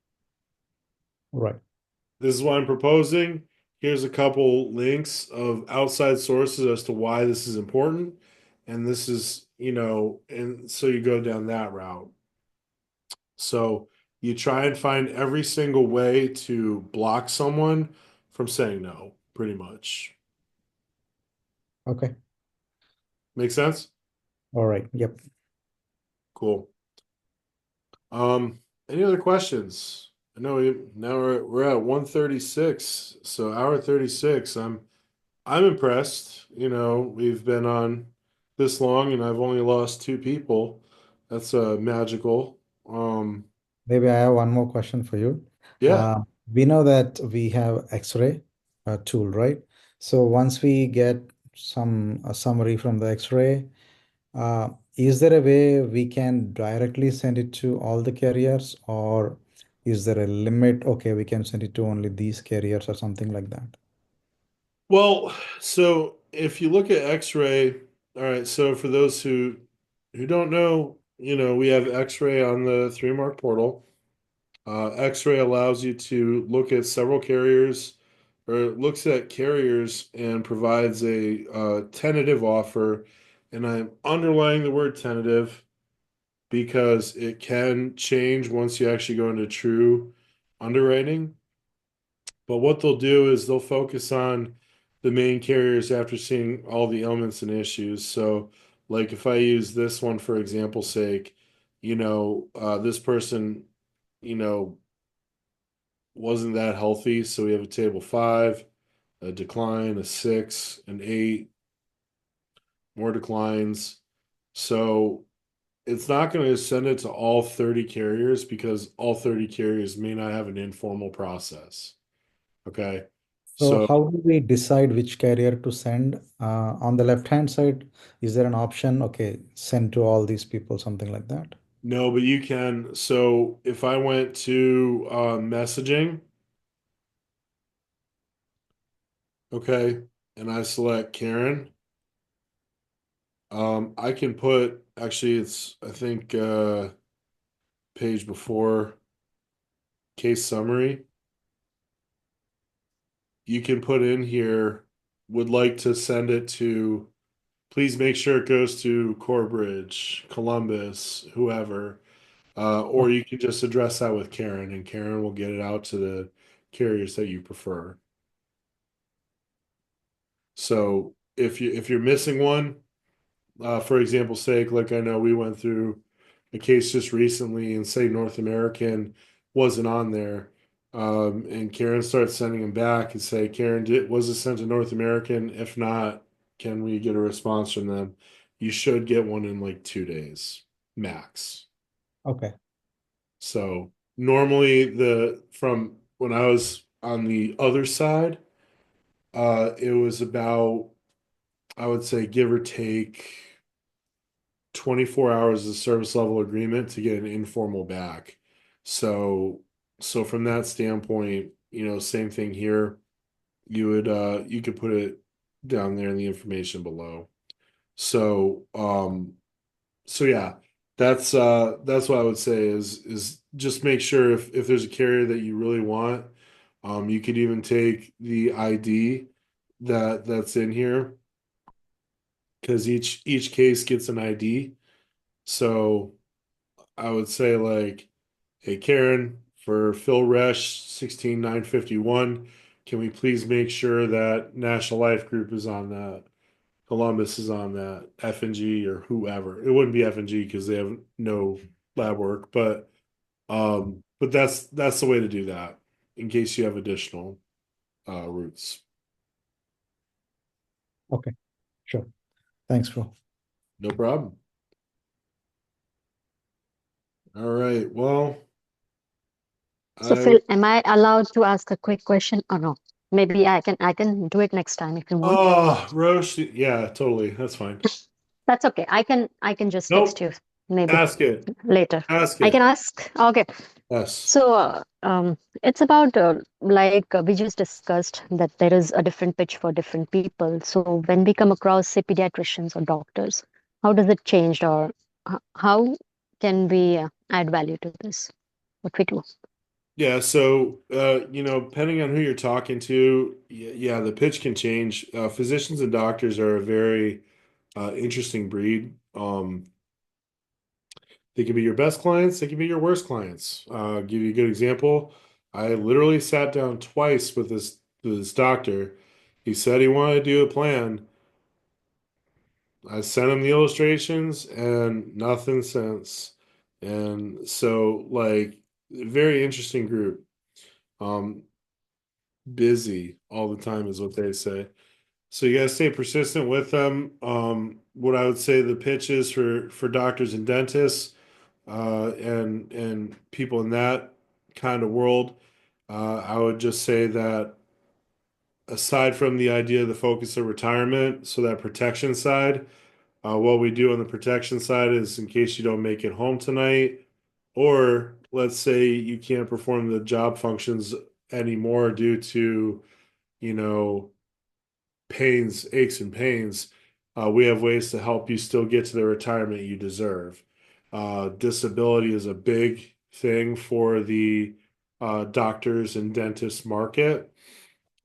Right. This is what I'm proposing. Here's a couple links of outside sources as to why this is important. And this is, and so you go down that route. So you try and find every single way to block someone from saying no, pretty much. Okay. Make sense? All right. Yep. Cool. Any other questions? I know now we're at 136, so hour 36. I'm impressed. We've been on this long and I've only lost two people. That's magical. Maybe I have one more question for you. Yeah. We know that we have X-ray tool, right? So once we get a summary from the X-ray, is there a way we can directly send it to all the carriers, or is there a limit? Okay, we can send it to only these carriers or something like that. Well, so if you look at X-ray, all right, so for those who don't know, we have X-ray on the 3Mark portal. X-ray allows you to look at several carriers, or it looks at carriers and provides a tentative offer. And I'm underlying the word tentative because it can change once you actually go into true underwriting. But what they'll do is they'll focus on the main carriers after seeing all the elements and issues. So, like if I use this one for example's sake, this person, you know, wasn't that healthy. So we have a table 5, a decline, a 6, an 8, more declines. So it's not going to send it to all 30 carriers because all 30 carriers may not have an informal process. Okay. So So, how do we decide which carrier to send? On the left-hand side, is there an option? Okay, send to all these people, something like that. No, but you can. So if I went to messaging, okay, and I select Karen, I can put actually it's I think page before case summary. You can put in here, would like to send it to, please make sure it goes to Corbridge, Columbus, whoever. Or Okay. you can just address that with Karen, and Karen will get it out to the carriers that you prefer. So if you're missing one, for example's sake, like I know we went through a case just recently, and say North American wasn't on there, and Karen starts sending them back and say, Karen, was it sent to North American? If not, can we get a response from them? You should get one in like 2 days max. Okay. So normally the from when I was on the other side, it was about, I would say, give or take 24 hours of service level agreement to get an informal back. So so from that standpoint, same thing here. You could put it down there in the information below. So so yeah, that's what I would say is just make sure if there's a carrier that you really want, you could even take the ID that's in here because each case gets an ID. So I would say like, hey Karen, for Phil Resch 16951, can we please make sure that National Life Group is on that? Columbus is on that, F&G or whoever. It wouldn't be F&G because they have no lab work, but that's the way to do that in case you have additional routes. Okay. Sure. Thanks, bro. No problem. All right. Well, So I Phil, am I allowed to ask a quick question or no? Maybe I can do it next time if you want. Roche, yeah, totally. That's fine. That's okay. I can just text Nope. you maybe Ask it. later. Ask I can it. ask. Okay. Yes. So it's about like we just discussed that there is a different pitch for different people. So when we come across say pediatricians or doctors, how does it change or how can we add value to this? What we do? Yeah, so depending on who you're talking to, yeah, the pitch can change. Physicians and doctors are a very interesting breed. They can be your best clients, they can be your worst clients. Give you a good example. I literally sat down twice with this doctor. He said he wanted to do a plan. I sent him the illustrations and nothing since. And so like very interesting group. Um, Busy all the time is what they say. So you gotta stay persistent with them. What I would say the pitch is for doctors and dentists, and people in that kind of world, I would just say that aside from the idea of the focus of retirement, so that protection side, what we do on the protection side is in case you don't make it home tonight, or let's say you can't perform the job functions anymore due to, you know, pains, aches, and pains, we have ways to help you still get to the retirement you deserve. Disability is a big thing for the doctors and dentists market.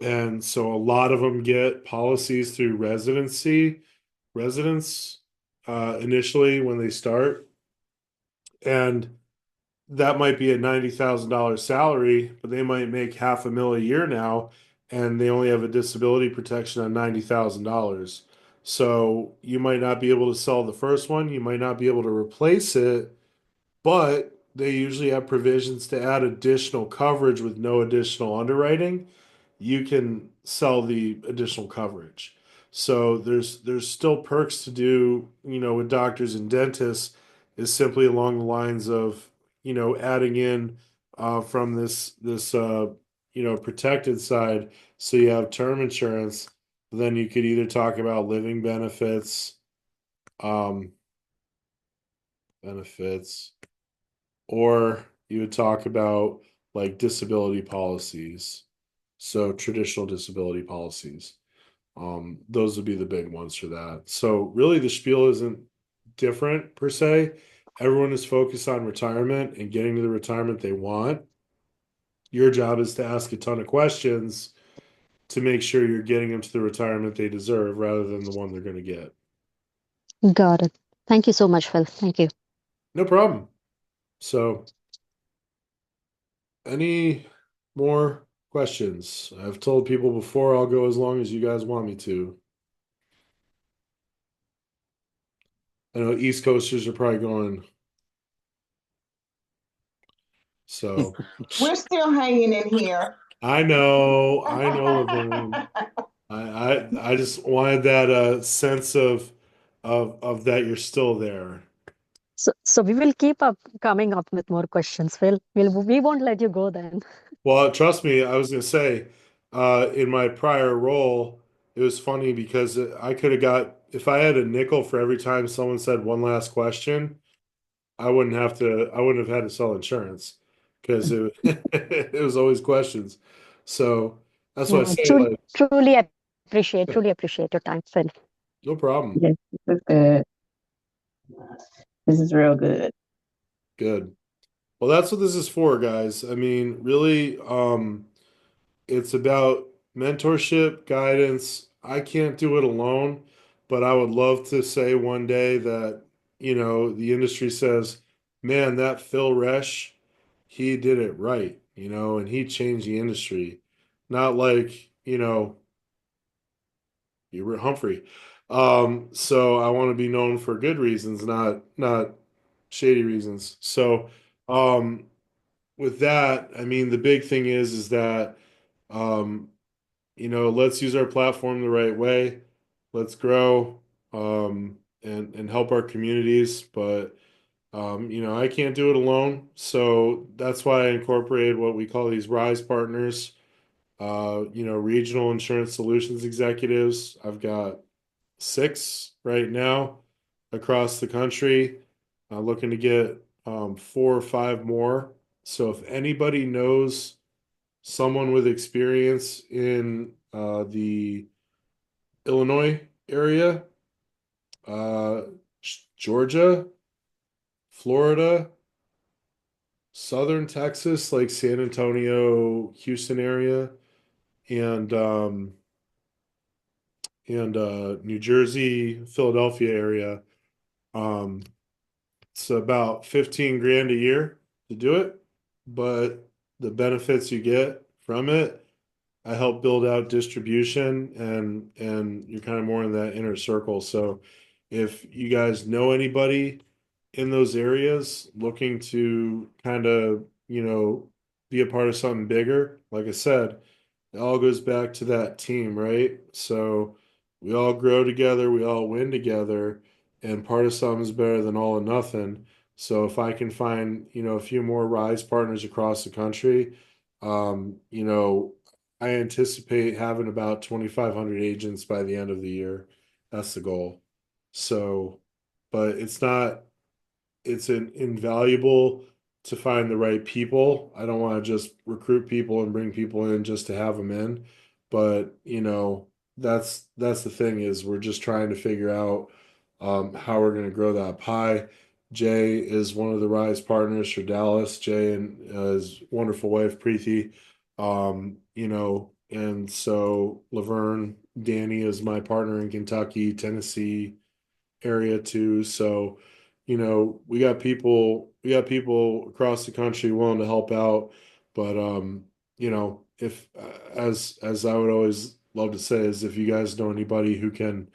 And so a lot of them get policies through residents initially when they start. And that might be a $90,000 salary, but they might make $500,000 a year now, and they only have a disability protection on $90,000. So you might not be able to sell the first one, you might not be able to replace it, but they usually have provisions to add additional coverage with no additional underwriting. You can sell the additional coverage. So there's still perks to do, with doctors and dentists is simply along the lines of, adding in from this protected side. So you have term insurance, then you could either talk about living benefits, um, benefits, or you would talk about like disability policies. So traditional disability policies. Those would be the big ones for that. So really the spiel isn't different per se. Everyone is focused on retirement and getting to the retirement they want. Your job is to ask a ton of questions to make sure you're getting them to the retirement they deserve rather than the one they're going to get. Got it. Thank you so much, Phil. Thank you. No problem. So, any more questions? I've told people before I'll go as long as you guys want me to. I know East Coasters are probably going. So, We're still hanging in here. I know, Laverne. I just wanted that sense of that you're still there. So we will keep up coming up with more questions, Phil. We won't let you go then. Well, trust me, I was gonna say, in my prior role, it was funny because I could have got if I had a nickel for every time someone said one last question, I wouldn't have had to sell insurance because it was always questions. So that's why I No, say truly, like, truly appreciate your time, Phil. no problem. Yes, this is good. This is real good. Good. Well, that's what this is for, guys. I mean, really, it's about mentorship, guidance. I can't do it alone, but I would love to say one day that, the industry says, man, that Phil Resch, he did it right, and he changed the industry. Not like, you were Humphrey. So I want to be known for good reasons, not shady reasons. So, um, with that, I mean, the big thing is that, um, let's use our platform the right way. Let's grow, and help our communities. But, I can't do it alone. So that's why I incorporated what we call these RISE partners, regional insurance solutions executives. I've got 6 right now across the country, looking to get 4 or 5 more. So if anybody knows someone with experience in the Illinois area, uh, Georgia, Florida, Southern Texas, like San Antonio, Houston area, and New Jersey, Philadelphia area. Um, it's about 15 grand a year to do it, but the benefits you get from it, I help build out distribution and you're kind of more in that inner circle. So if you guys know anybody in those areas looking to kind of, be a part of something bigger, like I said, it all goes back to that team, right? So we all grow together, we all win together, and part of something is better than all or nothing. So if I can find, a few more Rise partners across the country, um, you know, I anticipate having about 2,500 agents by the end of the year. That's the goal. So, but it's invaluable to find the right people. I don't want to just recruit people and bring people in just to have them in. But, that's the thing is we're just trying to figure out how we're going to grow that pie. Jay is one of the Rise partners for Dallas. Jay and his wonderful wife Preeti. And so Laverne, Danny is my partner in Kentucky, Tennessee area too. So, we got people across the country willing to help out. But if as I would always love to say is if you guys know anybody who can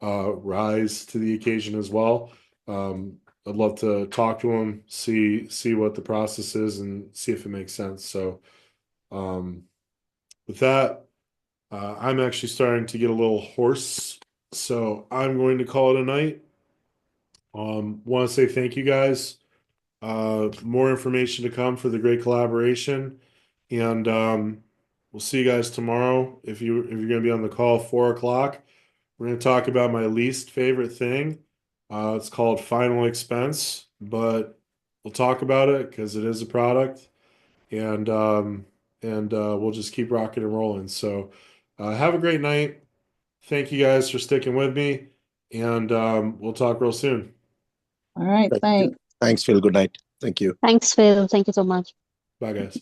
rise to the occasion as well, I'd love to talk to them, see what the process is and see if it makes sense. So with that, I'm actually starting to get a little hoarse, so I'm going to call it a night. Want to say thank you guys. More information to come for the great collaboration, and we'll see you guys tomorrow. If you're going to be on the call 4 o'clock, we're going to talk about my least favorite thing. It's called final expense. but we'll talk about it because it is a product, and we'll just keep rocking and rolling. So have a great night. Thank you guys for sticking with me, and we'll talk real soon. All right, Thank you. thanks. Thanks, Phil. Good night. Thank you. Thanks, Phil. Thank you so much. Bye, guys.